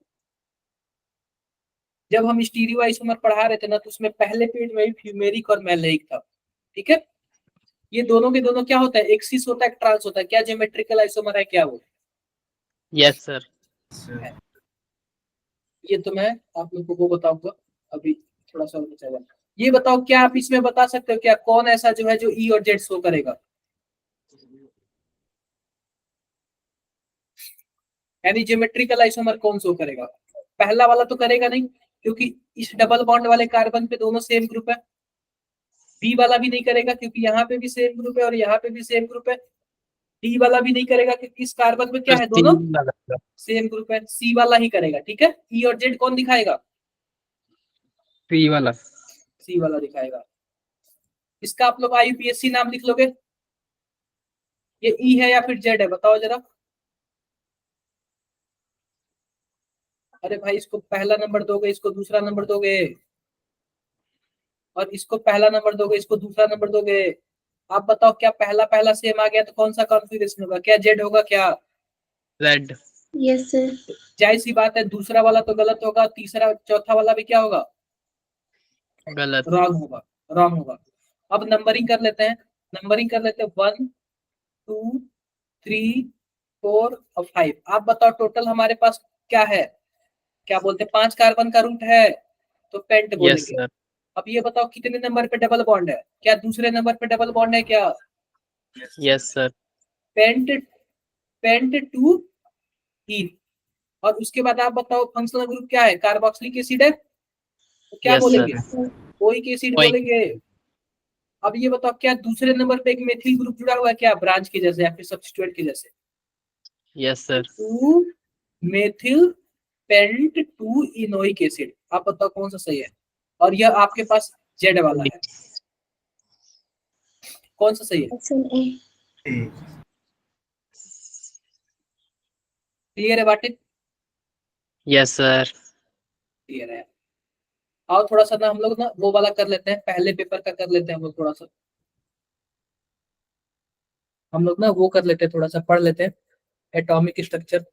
जब हम स्टीरियो आइसोमर पढ़ा रहे थे ना, तो उसमें पहले पेज में भी फ्यूमेरिक और मैलेइक था, ठीक है? ये दोनों के दोनों क्या होता है, एक सिस होता है, एक ट्रांस होता है। क्या ज्योमेट्रिकल आइसोमर है क्या वो? Yes sir. Sir. ये तो मैं आप लोगों को वो बताऊंगा अभी, थोड़ा सा और बचा हुआ है। ये बताओ क्या आप इसमें बता सकते हो क्या कौन ऐसा जो है जो ई और जेड शो करेगा, यानी ज्योमेट्रिकल आइसोमर कौन शो करेगा? पहला वाला तो करेगा नहीं, क्योंकि इस डबल बॉन्ड वाले कार्बन पे दोनों सेम ग्रुप है। बी वाला भी नहीं करेगा क्योंकि यहाँ पे भी सेम ग्रुप है और यहाँ पे भी सेम ग्रुप है। डी वाला भी नहीं करेगा क्योंकि इस कार्बन में क्या सर है, दोनों तीन सेम ग्रुप है। सी वाला ही करेगा, ठीक है? ई और जेड कौन दिखाएगा? थ्री वाला. सी वाला दिखाएगा। इसका आप लोग IUPAC नाम लिख लोगे। ये ई है या फिर जेड है, बताओ जरा। अरे भाई इसको पहला नंबर दोगे, इसको दूसरा नंबर दोगे, और इसको पहला नंबर दोगे, इसको दूसरा नंबर दोगे। आप बताओ क्या पहला पहला सेम आ गया तो कौन सा कॉन्फ़िगरेशन होगा, क्या जेड होगा क्या? रेड. Yes, sir. जाहिर सी बात है, दूसरा वाला तो गलत होगा, तीसरा चौथा वाला भी क्या होगा, गलत. रॉन्ग होगा, रॉन्ग होगा। अब नंबरिंग कर लेते हैं, नंबरिंग कर लेते हैं 1 2 3 4 और 5। आप बताओ टोटल हमारे पास क्या है, क्या बोलते हैं, 5 कार्बन का रूट है तो पेंट यस बोलेंगे। सर. अब ये बताओ कितने नंबर पे डबल बॉन्ड है, क्या दूसरे नंबर पे डबल बॉन्ड है क्या? Yes sir. Pent, pent two ene. और उसके बाद आप बताओ फंक्शनल ग्रुप क्या है, कार्बोक्सिलिक एसिड है, तो क्या यस बोलेंगे, सर. Oic acid oic. बोलेंगे। अब ये बताओ क्या दूसरे नंबर पे एक मेथिल ग्रुप जुड़ा हुआ है क्या, ब्रांच के जैसे या फिर सब्स्टिट्यूएंट के जैसे? Yes sir. 2 methyl pent 2 enoic acid. आप बताओ कौन सा सही है? और यह आपके पास जेड वाला है, कौन सा सही है? Option A. A. क्लियर है बाटे? Yes sir. क्लियर है। और थोड़ा सा ना हम लोग ना वो वाला कर लेते हैं, पहले पेपर का कर लेते हैं हम लोग थोड़ा सा, हम लोग ना वो कर लेते हैं, थोड़ा सा पढ़ लेते हैं एटॉमिक स्ट्रक्चर।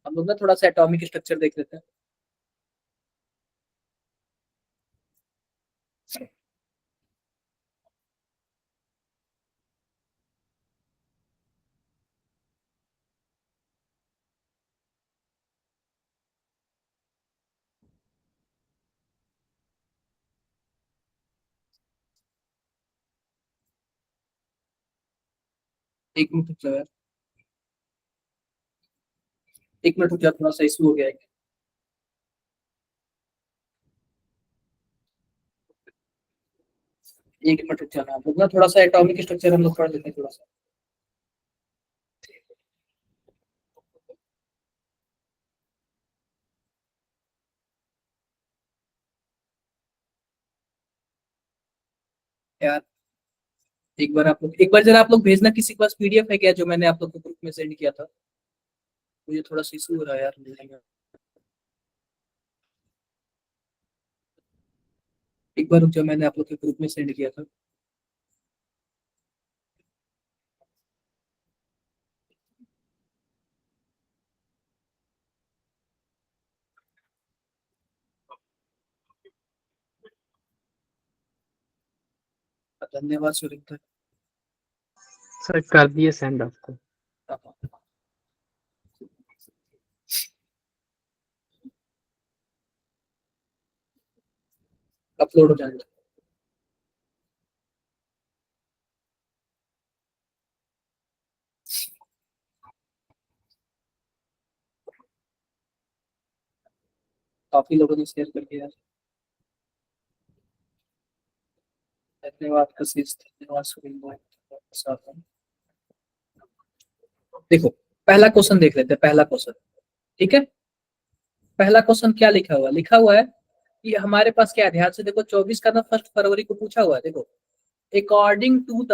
हम लोग ना थोड़ा सा एटॉमिक स्ट्रक्चर देख लेते हैं। एक मिनट रुक जाओ यार, एक मिनट रुक जाओ, थोड़ा सा इशू हो गया है। एक मिनट रुक जाना, हम लोग ना थोड़ा सा एटॉमिक स्ट्रक्चर हम लोग पढ़ लेते हैं थोड़ा सा। यार एक बार जरा आप लोग भेजना, किसी के पास पीडीएफ है क्या जो मैंने आप लोग को ग्रुप में सेंड किया था? मुझे थोड़ा सा इशू हो रहा है यार मिलने में। एक बार रुक जाओ, मैंने आप लोग के ग्रुप में सेंड किया था। धन्यवाद सुरेंद्र। सर कर दिए सेंड आपको। अपलोड हो जाएगा। काफी लोगों ने शेयर कर दिया, धन्यवाद कशिश, धन्यवाद सुरेंद्र। देखो पहला क्वेश्चन देख लेते हैं, पहला क्वेश्चन, ठीक है। पहला क्वेश्चन क्या लिखा हुआ है कि हमारे पास क्या है, ध्यान से देखो, 24 का ना 1 फरवरी को पूछा हुआ है। देखो, according to the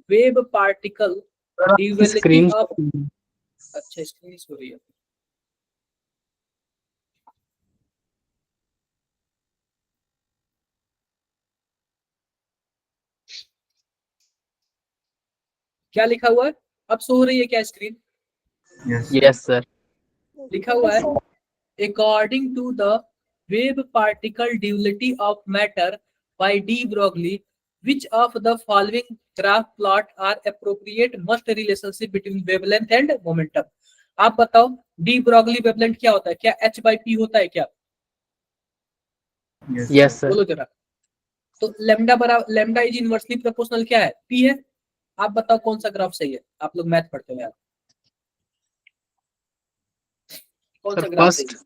wave particle duality screen off, अच्छा स्क्रीन हो रही है, क्या लिखा हुआ है? अब सो हो रही है क्या स्क्रीन? Yes. Yes sir. लिखा हुआ है according to the wave particle duality of matter by de Broglie, which of the following graph plot are appropriate must relationship between wavelength and momentum? आप बताओ डी ब्रोगली वेवलेंथ क्या होता है? क्या h by p होता है क्या? Yes. Yes sir. बोलो जरा। तो लेमडा इज इनवर्सली प्रोपोर्शनल क्या है? p है। आप बताओ कौन सा ग्राफ सही है? आप लोग मैथ पढ़ते हो यार, कौन सा सर ग्राफ सही फर्स्ट। है?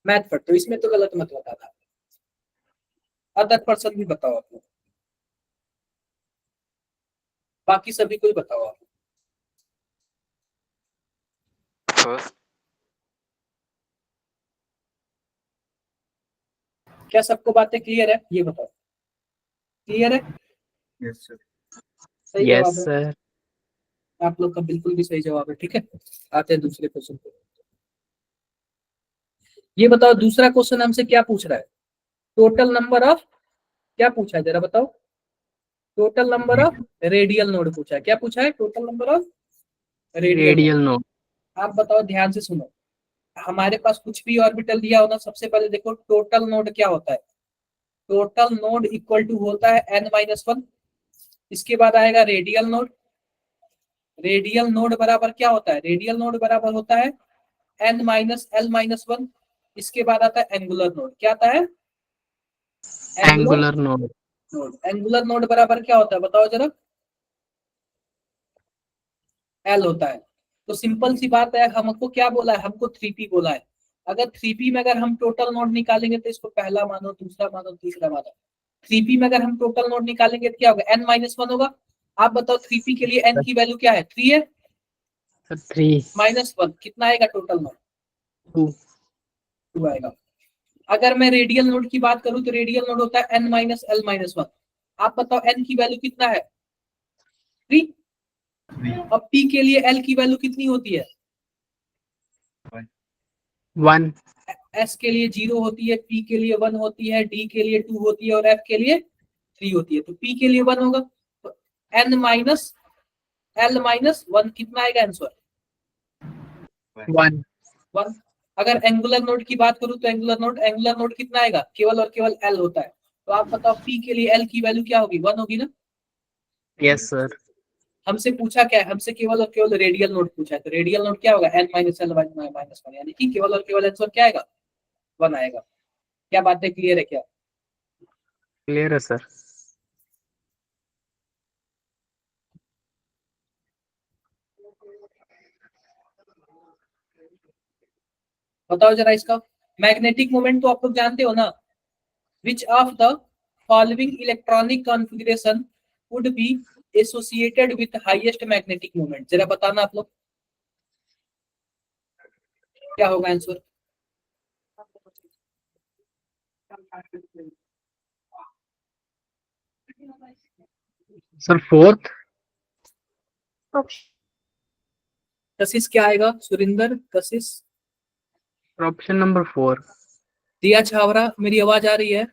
मैथ पढ़ते हो, इसमें तो गलत मत बताना। अदर पर्सन भी बताओ आप लोग, बाकी सभी को ही बताओ आप। फर्स्ट। क्या सबको बातें क्लियर है? ये बताओ, क्लियर है? Yes, sir. सही यस जवाब है, सर। आप लोग का बिल्कुल भी सही जवाब है, ठीक है। आते हैं दूसरे क्वेश्चन पे। ये बताओ दूसरा क्वेश्चन हमसे क्या पूछ रहा है? टोटल नंबर ऑफ, क्या पूछा है जरा बताओ? Total number of radial node पूछा है। क्या पूछा है? Total number of radial node. Radial node. आप बताओ, ध्यान से सुनो, हमारे पास कुछ भी ऑर्बिटल दिया हो ना, सबसे पहले देखो टोटल नोड क्या होता है। टोटल नोड इक्वल टू होता है n-1। इसके बाद आएगा रेडियल नोड। रेडियल नोड बराबर क्या होता है? रेडियल नोड बराबर होता है n-l-1। इसके बाद आता है एंगुलर नोड। क्या आता है? Angular node. Node. Angular node बराबर क्या होता है बताओ जरा? एल होता है। तो सिंपल सी बात है, हमको क्या बोला है, हमको 3p बोला है। अगर 3p में अगर हम टोटल नोड निकालेंगे तो इसको पहला मानो, दूसरा मानो, तीसरा मानो। 3p में अगर हम टोटल नोड निकालेंगे तो क्या होगा, n-1 होगा। आप बताओ 3p के लिए n की वैल्यू क्या है, 3 है, सर 3 -1 कितना आएगा टोटल नोड, 2 2 आएगा। अगर मैं रेडियल नोड की बात करूं तो रेडियल नोड होता है n-l-1। आप बताओ n की वैल्यू कितना है, 3। 3 अब p के लिए l की वैल्यू कितनी होती है, 1 s के लिए 0 होती है, p के लिए 1 होती है, d के लिए 2 होती है और f के लिए 3 होती है। तो p के लिए 1 होगा, तो n-l-1 कितना आएगा आंसर, 1 1। अगर एंगुलर नोड की बात करूं तो एंगुलर नोड कितना आएगा, केवल और केवल l होता है। तो आप बताओ p के लिए l की वैल्यू क्या होगी, 1 होगी ना। Yes sir. हमसे पूछा क्या है, हमसे केवल और केवल रेडियल नोड पूछा है, तो रेडियल नोड क्या होगा, n-l-1, यानी कि केवल और केवल आंसर क्या आएगा, 1 आएगा। क्या बातें क्लियर है क्या। क्लियर है सर। बताओ जरा इसका मैग्नेटिक मोमेंट तो आप लोग जानते हो ना, which of the following electronic configuration would be associated with highest magnetic moment, जरा बताना आप लोग क्या होगा आंसर। सर 4th ऑप्शन कशिश क्या आएगा, सुरिंदर, कशिश, ऑप्शन नंबर 4। दिया छावरा, मेरी आवाज आ रही है,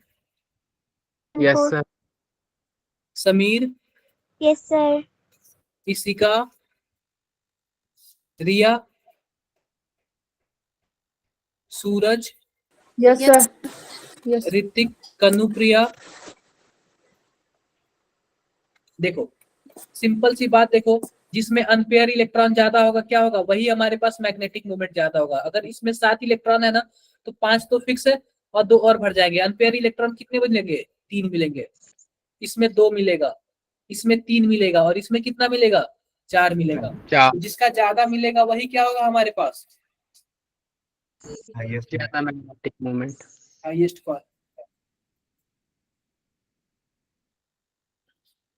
yes sir. Sameer, yes sir. Ishika, Riya, Suraj, yes sir. Yes Ritik, Kanupriya. देखो सिंपल सी बात, देखो जिसमें अनपेयर इलेक्ट्रॉन ज्यादा होगा क्या होगा, वही हमारे पास मैग्नेटिक मोमेंट ज्यादा होगा। अगर इसमें 7 इलेक्ट्रॉन है ना, तो 5 तो फिक्स है और 2 और भर जाएंगे। अनपेयर इलेक्ट्रॉन कितने मिलेंगे, 3 मिलेंगे। इसमें 2 मिलेगा, इसमें 3 मिलेगा और इसमें कितना मिलेगा, 4 मिलेगा। तो जिसका ज्यादा मिलेगा वही क्या होगा हमारे पास, हाईएस्ट ज्यादा मैग्नेटिक मोमेंट। हाईएस्ट कौन।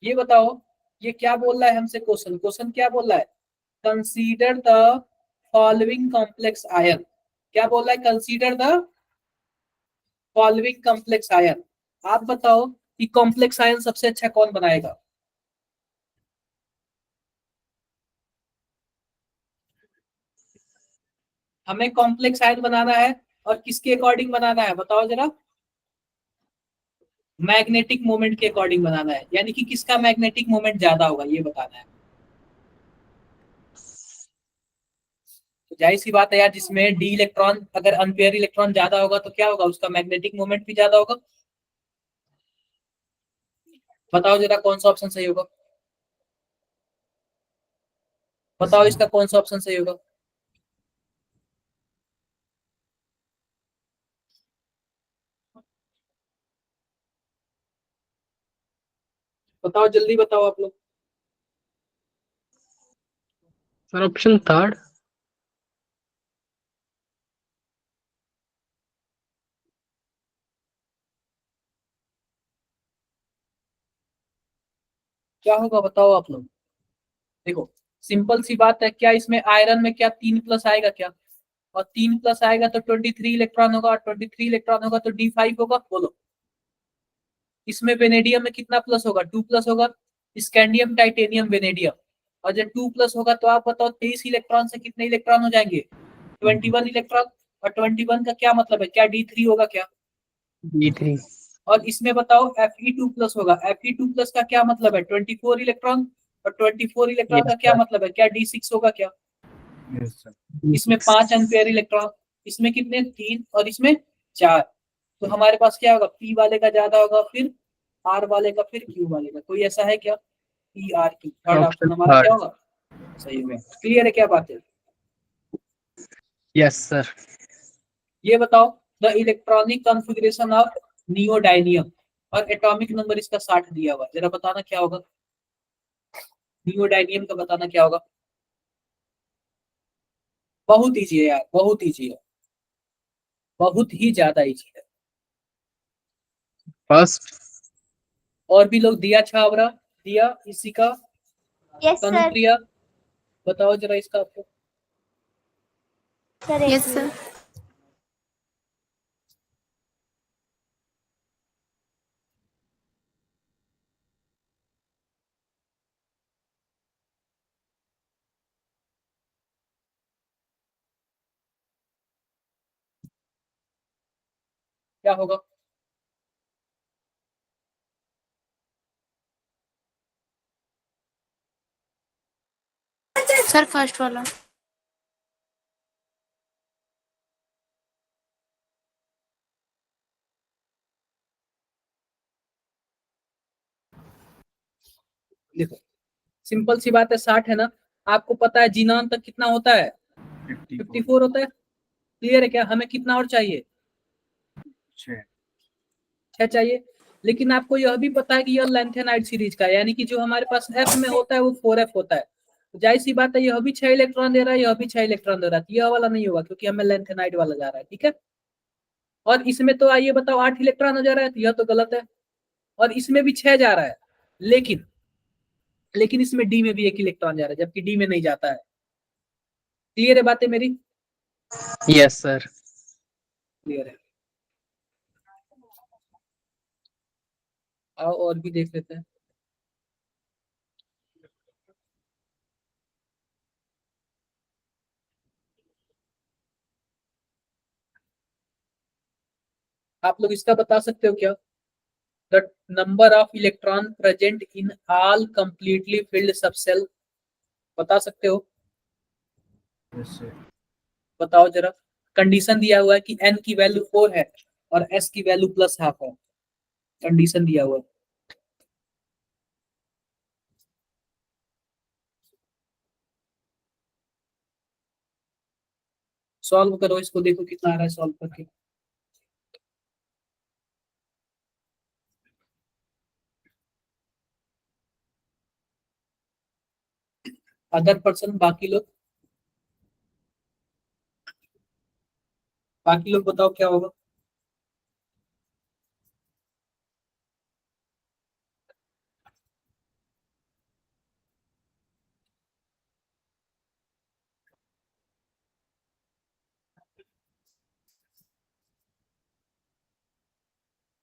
ये बताओ ये क्या बोल रहा है हमसे, क्वेश्चन क्या बोल रहा है, consider the following complex ion. क्या बोल रहा है, consider the following complex ion. आप बताओ कि कॉम्प्लेक्स आयन सबसे अच्छा कौन बनाएगा। हमें कॉम्प्लेक्स आयन बनाना है और किसके अकॉर्डिंग बनाना है बताओ जरा, मैग्नेटिक मोमेंट के अकॉर्डिंग बनाना है, यानी कि किसका मैग्नेटिक मोमेंट ज्यादा होगा ये बताना है। तो जाहिर सी बात है यार, जिसमें डी इलेक्ट्रॉन अगर अनपेयर इलेक्ट्रॉन ज्यादा होगा तो क्या होगा, उसका मैग्नेटिक मोमेंट भी ज्यादा होगा। बताओ जरा कौन सा ऑप्शन सही होगा, बताओ इसका कौन सा ऑप्शन सही होगा। बताओ जल्दी बताओ आप लोग। Sir option 3rd। क्या होगा बताओ आप लोग। देखो सिंपल सी बात है, क्या इसमें आयरन में क्या 3+ आएगा क्या, और 3+ आएगा तो 23 इलेक्ट्रॉन होगा, और 23 इलेक्ट्रॉन होगा तो D5 होगा। बोलो इसमें वेनेडियम में कितना प्लस होगा, 2+ होगा, स्कैंडियम, टाइटेनियम, वेनेडियम। और जब 2+ होगा तो आप बताओ 23 इलेक्ट्रॉन से कितने इलेक्ट्रॉन हो जाएंगे, 21 इलेक्ट्रॉन। और 21 का क्या मतलब है, क्या D3 होगा क्या। D3। और इसमें बताओ Fe2+ होगा, Fe2+ का क्या मतलब है, 24 इलेक्ट्रॉन। और 24 इलेक्ट्रॉन यस का क्या सर। मतलब है, क्या D6 होगा क्या। Yes sir. इसमें 5 अनपेयर इलेक्ट्रॉन, इसमें कितने 3 और इसमें 4। तो हमारे पास क्या होगा, P वाले का ज्यादा होगा, फिर R वाले का, फिर Q वाले का। कोई ऐसा है क्या, PRQ, थर्ड ऑप्शन ऑप्शन हमारा क्या 3rd। होगा, सही होगा। क्लियर है क्या बात है। Yes sir. ये बताओ द इलेक्ट्रॉनिक कॉन्फ़िगरेशन ऑफ नियोडाइनियम, और एटॉमिक नंबर इसका 60 दिया हुआ, जरा बताना क्या होगा, नियोडाइनियम का बताना क्या होगा। बहुत इजी है यार, बहुत इजी है, बहुत ही ज्यादा इजी है। फर्स्ट। और भी लोग, दिया छावरा, दिया, इसी का, यस सर। तनुप्रिया, बताओ जरा इसका आपको। Sir Yes, sir. क्या होगा? Sir, first वाला. देखो सिंपल सी बात है, 60 है ना, आपको पता है जीनॉन तक कितना होता है, 54 होता है। क्लियर है क्या? हमें कितना और चाहिए? 6 चाहिए। लेकिन आपको यह भी पता है कि यह लैंथेनाइड सीरीज का है, यानी कि जो हमारे पास एफ में होता है वो 4f होता है। तो जाहिर सी बात है, यह भी 6 इलेक्ट्रॉन दे रहा है, यह भी 6 इलेक्ट्रॉन दे रहा है, तो यह वाला नहीं होगा क्योंकि हमें लैंथेनाइड वाला जा रहा है। ठीक है, और इसमें तो आइए बताओ 8 इलेक्ट्रॉन हो जा रहा है, तो यह तो गलत है। और इसमें भी 6 जा रहा है, लेकिन लेकिन इसमें डी में भी 1 इलेक्ट्रॉन जा रहा है, जबकि डी में नहीं जाता है। क्लियर है बातें मेरी? Yes sir. क्लियर है। आओ और भी देख लेते हैं। आप लोग इसका बता सकते हो क्या? The number of electron present in all completely filled subshell, बता सकते हो? बताओ जरा। कंडीशन दिया हुआ है कि n की वैल्यू 4 है और s की वैल्यू +½ है, कंडीशन दिया हुआ है। सॉल्व करो इसको, देखो कितना आ रहा है सॉल्व करके। अदर पर्सन, बाकी लोग बताओ क्या होगा।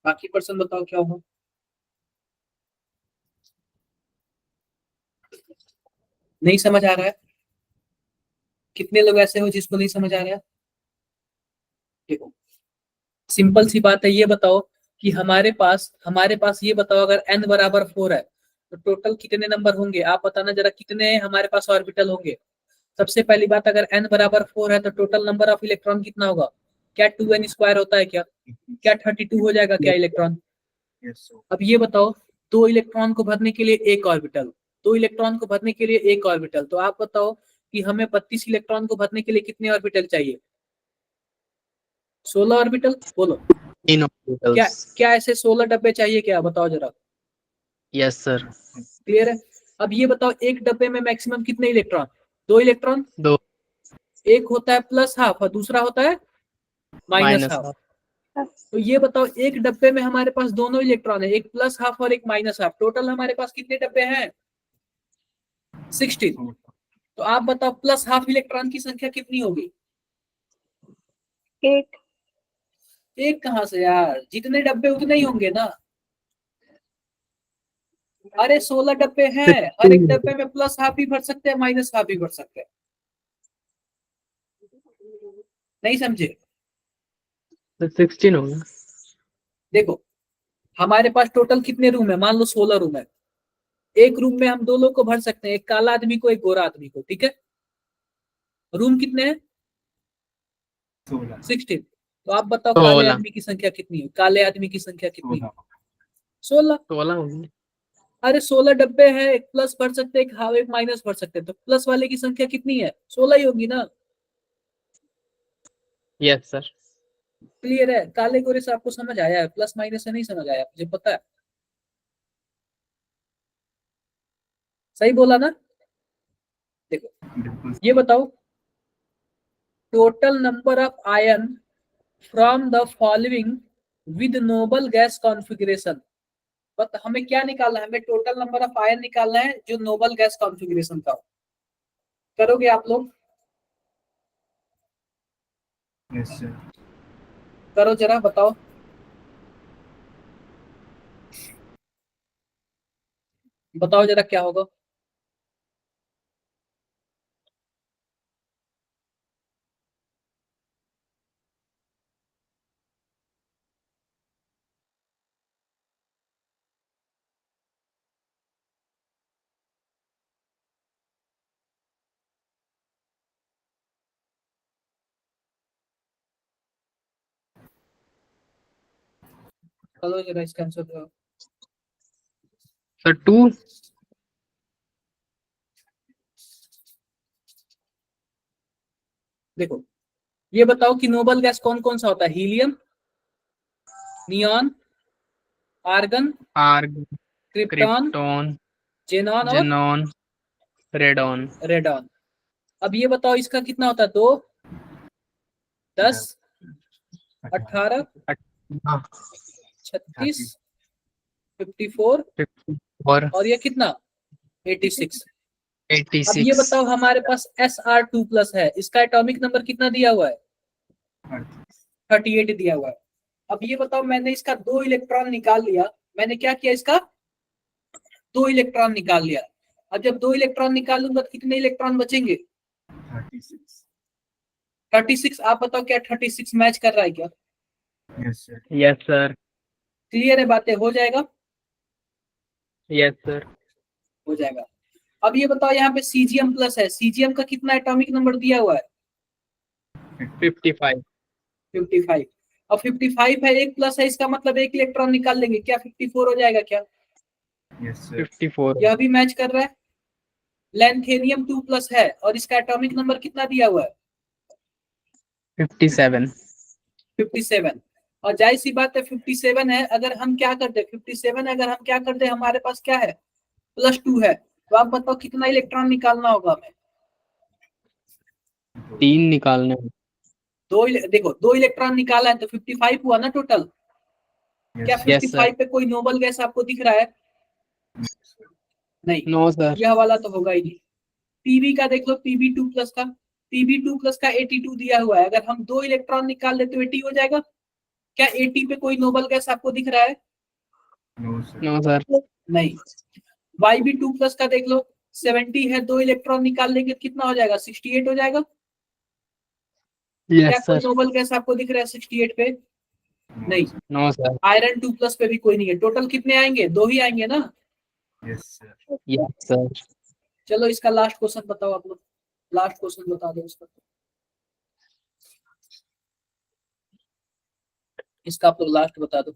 बाकी पर्सन बताओ क्या होगा। नहीं समझ आ रहा है? कितने लोग ऐसे हो जिसको नहीं समझ आ रहा है? देखो सिंपल सी बात है, ये बताओ कि हमारे पास ये बताओ, अगर n बराबर 4 है तो टोटल कितने नंबर होंगे? आप बताना जरा, कितने हमारे पास ऑर्बिटल होंगे? सबसे पहली बात, अगर n बराबर 4 है तो टोटल नंबर ऑफ इलेक्ट्रॉन कितना होगा? क्या 2n² होता है क्या? क्या 32 हो जाएगा क्या इलेक्ट्रॉन? अब ये बताओ, दो इलेक्ट्रॉन को भरने के लिए एक ऑर्बिटल, दो इलेक्ट्रॉन को भरने के लिए एक ऑर्बिटल, तो आप बताओ कि हमें 32 इलेक्ट्रॉन को भरने के लिए कितने ऑर्बिटल चाहिए? 16 ऑर्बिटल, बोलो। इन क्या ऑर्बिटल्स। क्या ऐसे 16 डब्बे चाहिए क्या? बताओ जरा। Yes sir. क्लियर है? अब ये बताओ, एक डब्बे में मैक्सिमम कितने इलेक्ट्रॉन? 2 इलेक्ट्रॉन। 2 एक होता है +½ और दूसरा होता है माइनस -½ तो ये बताओ, एक डब्बे में हमारे पास दोनों इलेक्ट्रॉन है, एक +½ और एक -½ टोटल हमारे पास कितने डब्बे हैं? 16। तो आप बताओ +½ इलेक्ट्रॉन की संख्या कितनी होगी? 8। एक कहां से यार, जितने डब्बे उतने ही होंगे ना। अरे 16 डब्बे हैं, हर एक डब्बे में +½ ही भर सकते हैं, -½ भी भर सकते हैं। नहीं समझे? 16 होगा। देखो हमारे पास टोटल कितने रूम है? मान लो 16 रूम है। एक रूम में हम दो लोग को भर सकते हैं, एक काला आदमी को, एक गोरा आदमी को। ठीक है, रूम कितने हैं? 16। तो आप बताओ काले 16 आदमी की संख्या कितनी है? काले आदमी की संख्या कितनी है? 16। 16 होगी। अरे 16 डब्बे हैं, एक प्लस भर सकते हैं, एक हाफ, एक माइनस भर सकते हैं, तो प्लस वाले की संख्या कितनी है? 16 ही होगी ना। Yes sir. क्लियर है? काले गोरे से आपको समझ आया है, प्लस माइनस से नहीं समझ आया, मुझे पता है। सही बोला ना? देखो ये बताओ, total number of ion from the following with noble gas configuration. But हमें क्या निकालना है, हमें टोटल नंबर ऑफ आयन निकालना है जो नोबल गैस कॉन्फ़िगरेशन का हो। करोगे आप लोग? Yes, sir. करो जरा, बताओ। बताओ जरा क्या होगा। चलो जरा इसका आंसर दो। सर 2। देखो ये बताओ कि नोबल गैस कौन कौन सा होता है? Helium, neon, argon, argon, krypton, krypton, xenon और जेनॉन, रेडॉन। रेडॉन। अब ये बताओ इसका कितना होता है? 2, 10, 18, हाँ, 36, 54 और और ये कितना? 86। अब ये 86। बताओ हमारे पास Sr2+ है, इसका एटॉमिक नंबर कितना दिया हुआ है? 38 दिया हुआ है। अब ये बताओ मैंने इसका 2 इलेक्ट्रॉन निकाल लिया, मैंने क्या किया, इसका 2 इलेक्ट्रॉन निकाल लिया। अब जब 2 इलेक्ट्रॉन निकाल लूंगा तो कितने इलेक्ट्रॉन बचेंगे? 36. 36। आप बताओ क्या 36 मैच कर रहा है क्या? Yes, sir. Yes sir, clear है बातें? हो जाएगा? Yes sir. हो जाएगा। अब ये बताओ यहाँ पे Cgm+ है, Cgm का कितना एटॉमिक नंबर दिया हुआ है? 55। 55। अब 55 है, एक प्लस है, इसका मतलब एक इलेक्ट्रॉन निकाल लेंगे, क्या 54 हो जाएगा क्या? Yes, sir. 54। यह भी मैच कर रहा है। लैंथेनियम 2+ है और इसका एटॉमिक नंबर कितना दिया हुआ है? 57। 57। और जाहिर सी बात है 57 है, अगर हम क्या कर दे 57 अगर हम क्या कर दे, हमारे पास क्या है? +2 है। तो आप बताओ कितना इलेक्ट्रॉन निकालना होगा हमें? 3 निकालने हैं। देखो 2 इलेक्ट्रॉन निकाला है तो 55 हुआ ना टोटल। क्या Yes, sir. Yes, sir. 55 पे कोई नोबल गैस आपको दिख रहा है? नहीं, नो सर। यह वाला तो होगा ही नहीं। पीबी का देख लो, Pb2+ का, Pb2+ का 82 दिया हुआ है, अगर हम 2 इलेक्ट्रॉन निकाल ले तो 80 हो जाएगा। क्या 80 पे कोई नोबल गैस आपको दिख रहा है? No, sir. No sir. नहीं। Yb2+ का देख लो, 70 है, 2 इलेक्ट्रॉन निकाल लेंगे तो कितना हो जाएगा? 68 हो जाएगा। क्या यस कोई सर। नोबल गैस आपको दिख रहा है 68 पे? नहीं। No sir. आयरन 2+ पे भी कोई नहीं है। टोटल कितने आएंगे? 2 ही आएंगे ना। Yes, sir. Yes sir. चलो इसका लास्ट क्वेश्चन बताओ आप लोग, लास्ट क्वेश्चन बता दो इसका। इसका आप लोग लास्ट बता दो।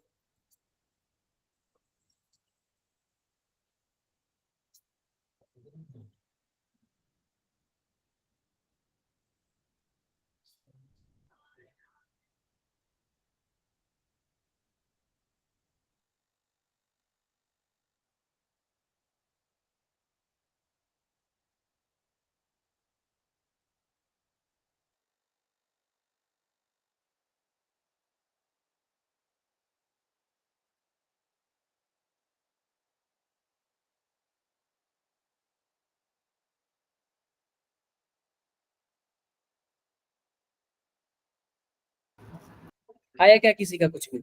आया क्या किसी का कुछ भी?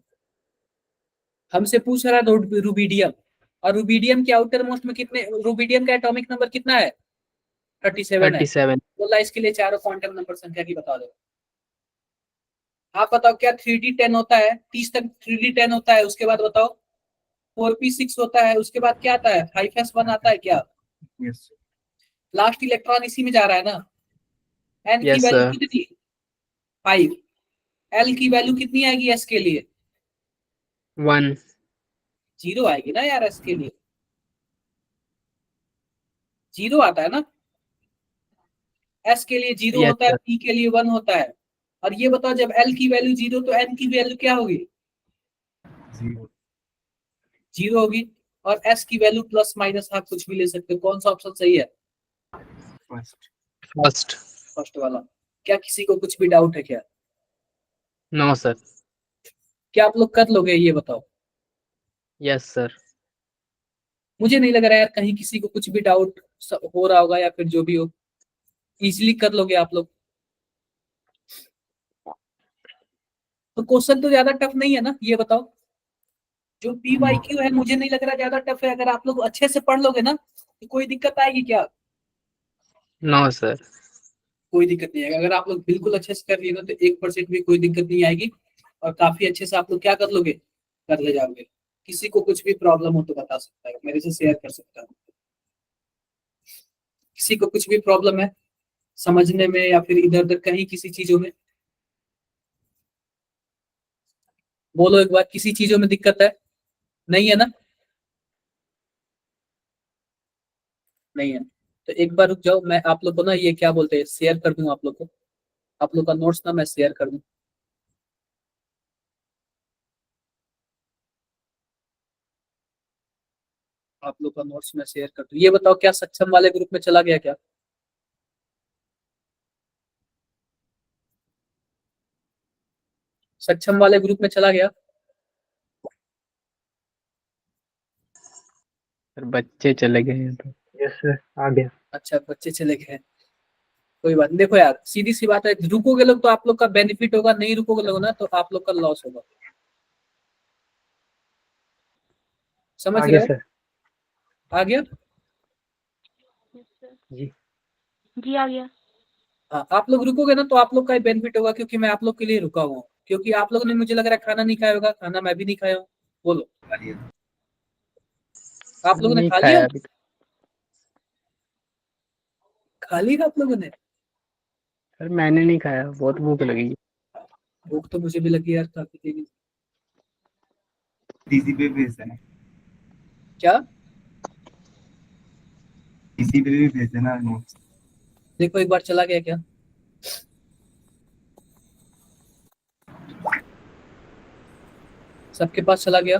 हमसे पूछ रहा है रुबीडियम, और रुबीडियम के आउटर मोस्ट में कितने, रुबीडियम का एटॉमिक नंबर कितना है? 37 है। 37। बोला इसके लिए चारों क्वांटम नंबर संख्या की बता दो। आप बताओ क्या 3D10 होता है? 30 तक 3D10 होता है, उसके बाद बताओ 4p6 होता है, उसके बाद क्या आता है? 5s1 आता है क्या? Yes, sir. लास्ट इलेक्ट्रॉन इसी में जा रहा है ना। n की यस वैल्यू सर। कितनी? 5। l की वैल्यू कितनी आएगी s के लिए? 1। 0 आएगी ना यार, s के लिए 0 आता है ना। s के लिए 0 यस होता है, सर। p के लिए 1 होता है। और ये बताओ जब l की वैल्यू 0 तो n की वैल्यू क्या होगी? 0. 0 होगी। और s की वैल्यू प्लस माइनस आप कुछ भी ले सकते हो। कौन सा ऑप्शन सही है? First. फर्स्ट। फर्स्ट वाला। क्या किसी को कुछ भी डाउट है क्या? No sir. क्या आप लोग कर लोगे ये बताओ? Yes sir. मुझे नहीं लग रहा है यार कहीं किसी को कुछ भी डाउट हो रहा होगा, या फिर जो भी हो इजीली कर लोगे आप लोग। तो क्वेश्चन तो ज्यादा टफ नहीं है ना, ये बताओ। जो PYQ है मुझे नहीं लग रहा ज्यादा टफ है, अगर आप लोग अच्छे से पढ़ लोगे ना तो कोई दिक्कत आएगी क्या? No sir. कोई दिक्कत नहीं आएगी। अगर आप लोग बिल्कुल अच्छे से कर लिए ना तो 1% भी कोई दिक्कत नहीं आएगी, और काफी अच्छे से आप लोग क्या कर लोगे, कर ले जाओगे। किसी को कुछ भी प्रॉब्लम हो तो बता सकता है, मेरे से शेयर कर सकता है। किसी को कुछ भी प्रॉब्लम है समझने में या फिर इधर उधर कहीं किसी चीजों में, बोलो एक बार, किसी चीजों में दिक्कत है? नहीं है ना? नहीं है तो एक बार रुक जाओ, मैं आप लोग को ना ये क्या बोलते हैं शेयर कर दूं आप लोग को, आप लोग का नोट्स ना मैं शेयर कर दूं। आप लोग का नोट्स में शेयर कर दूं। ये बताओ क्या सक्षम वाले ग्रुप में चला गया क्या? सक्षम वाले ग्रुप में चला गया? सर बच्चे चले गए हैं तो। यस सर, आ गया। अच्छा बच्चे चले गए हैं, कोई बात नहीं। देखो यार सीधी सी बात है, रुकोगे लोग तो आप लोग का बेनिफिट होगा, नहीं रुकोगे लोग ना तो आप लोग का लॉस होगा। समझ आ रहे गया हो? सर। आ गया? जी। जी आ गया। हाँ आप लोग रुकोगे ना तो आप लोग का ही बेनिफिट होगा, क्योंकि मैं आप लोग के लिए रुका हुआ हूँ। क्योंकि आप लोगों ने मुझे लग रहा है खाना नहीं खाया होगा, खाना मैं भी नहीं खाया हूँ। बोलो आप लोगों ने नहीं खा लिया? खाया अभी। खा लिया आप लोगों ने? सर मैंने नहीं खाया, बहुत भूख लगी। भूख तो मुझे भी लगी यार काफी तेजी से। इसी पे भेज देना, क्या? इसी पे भी भेज देना नोट्स। देखो एक बार चला गया क्या? सबके पास चला गया?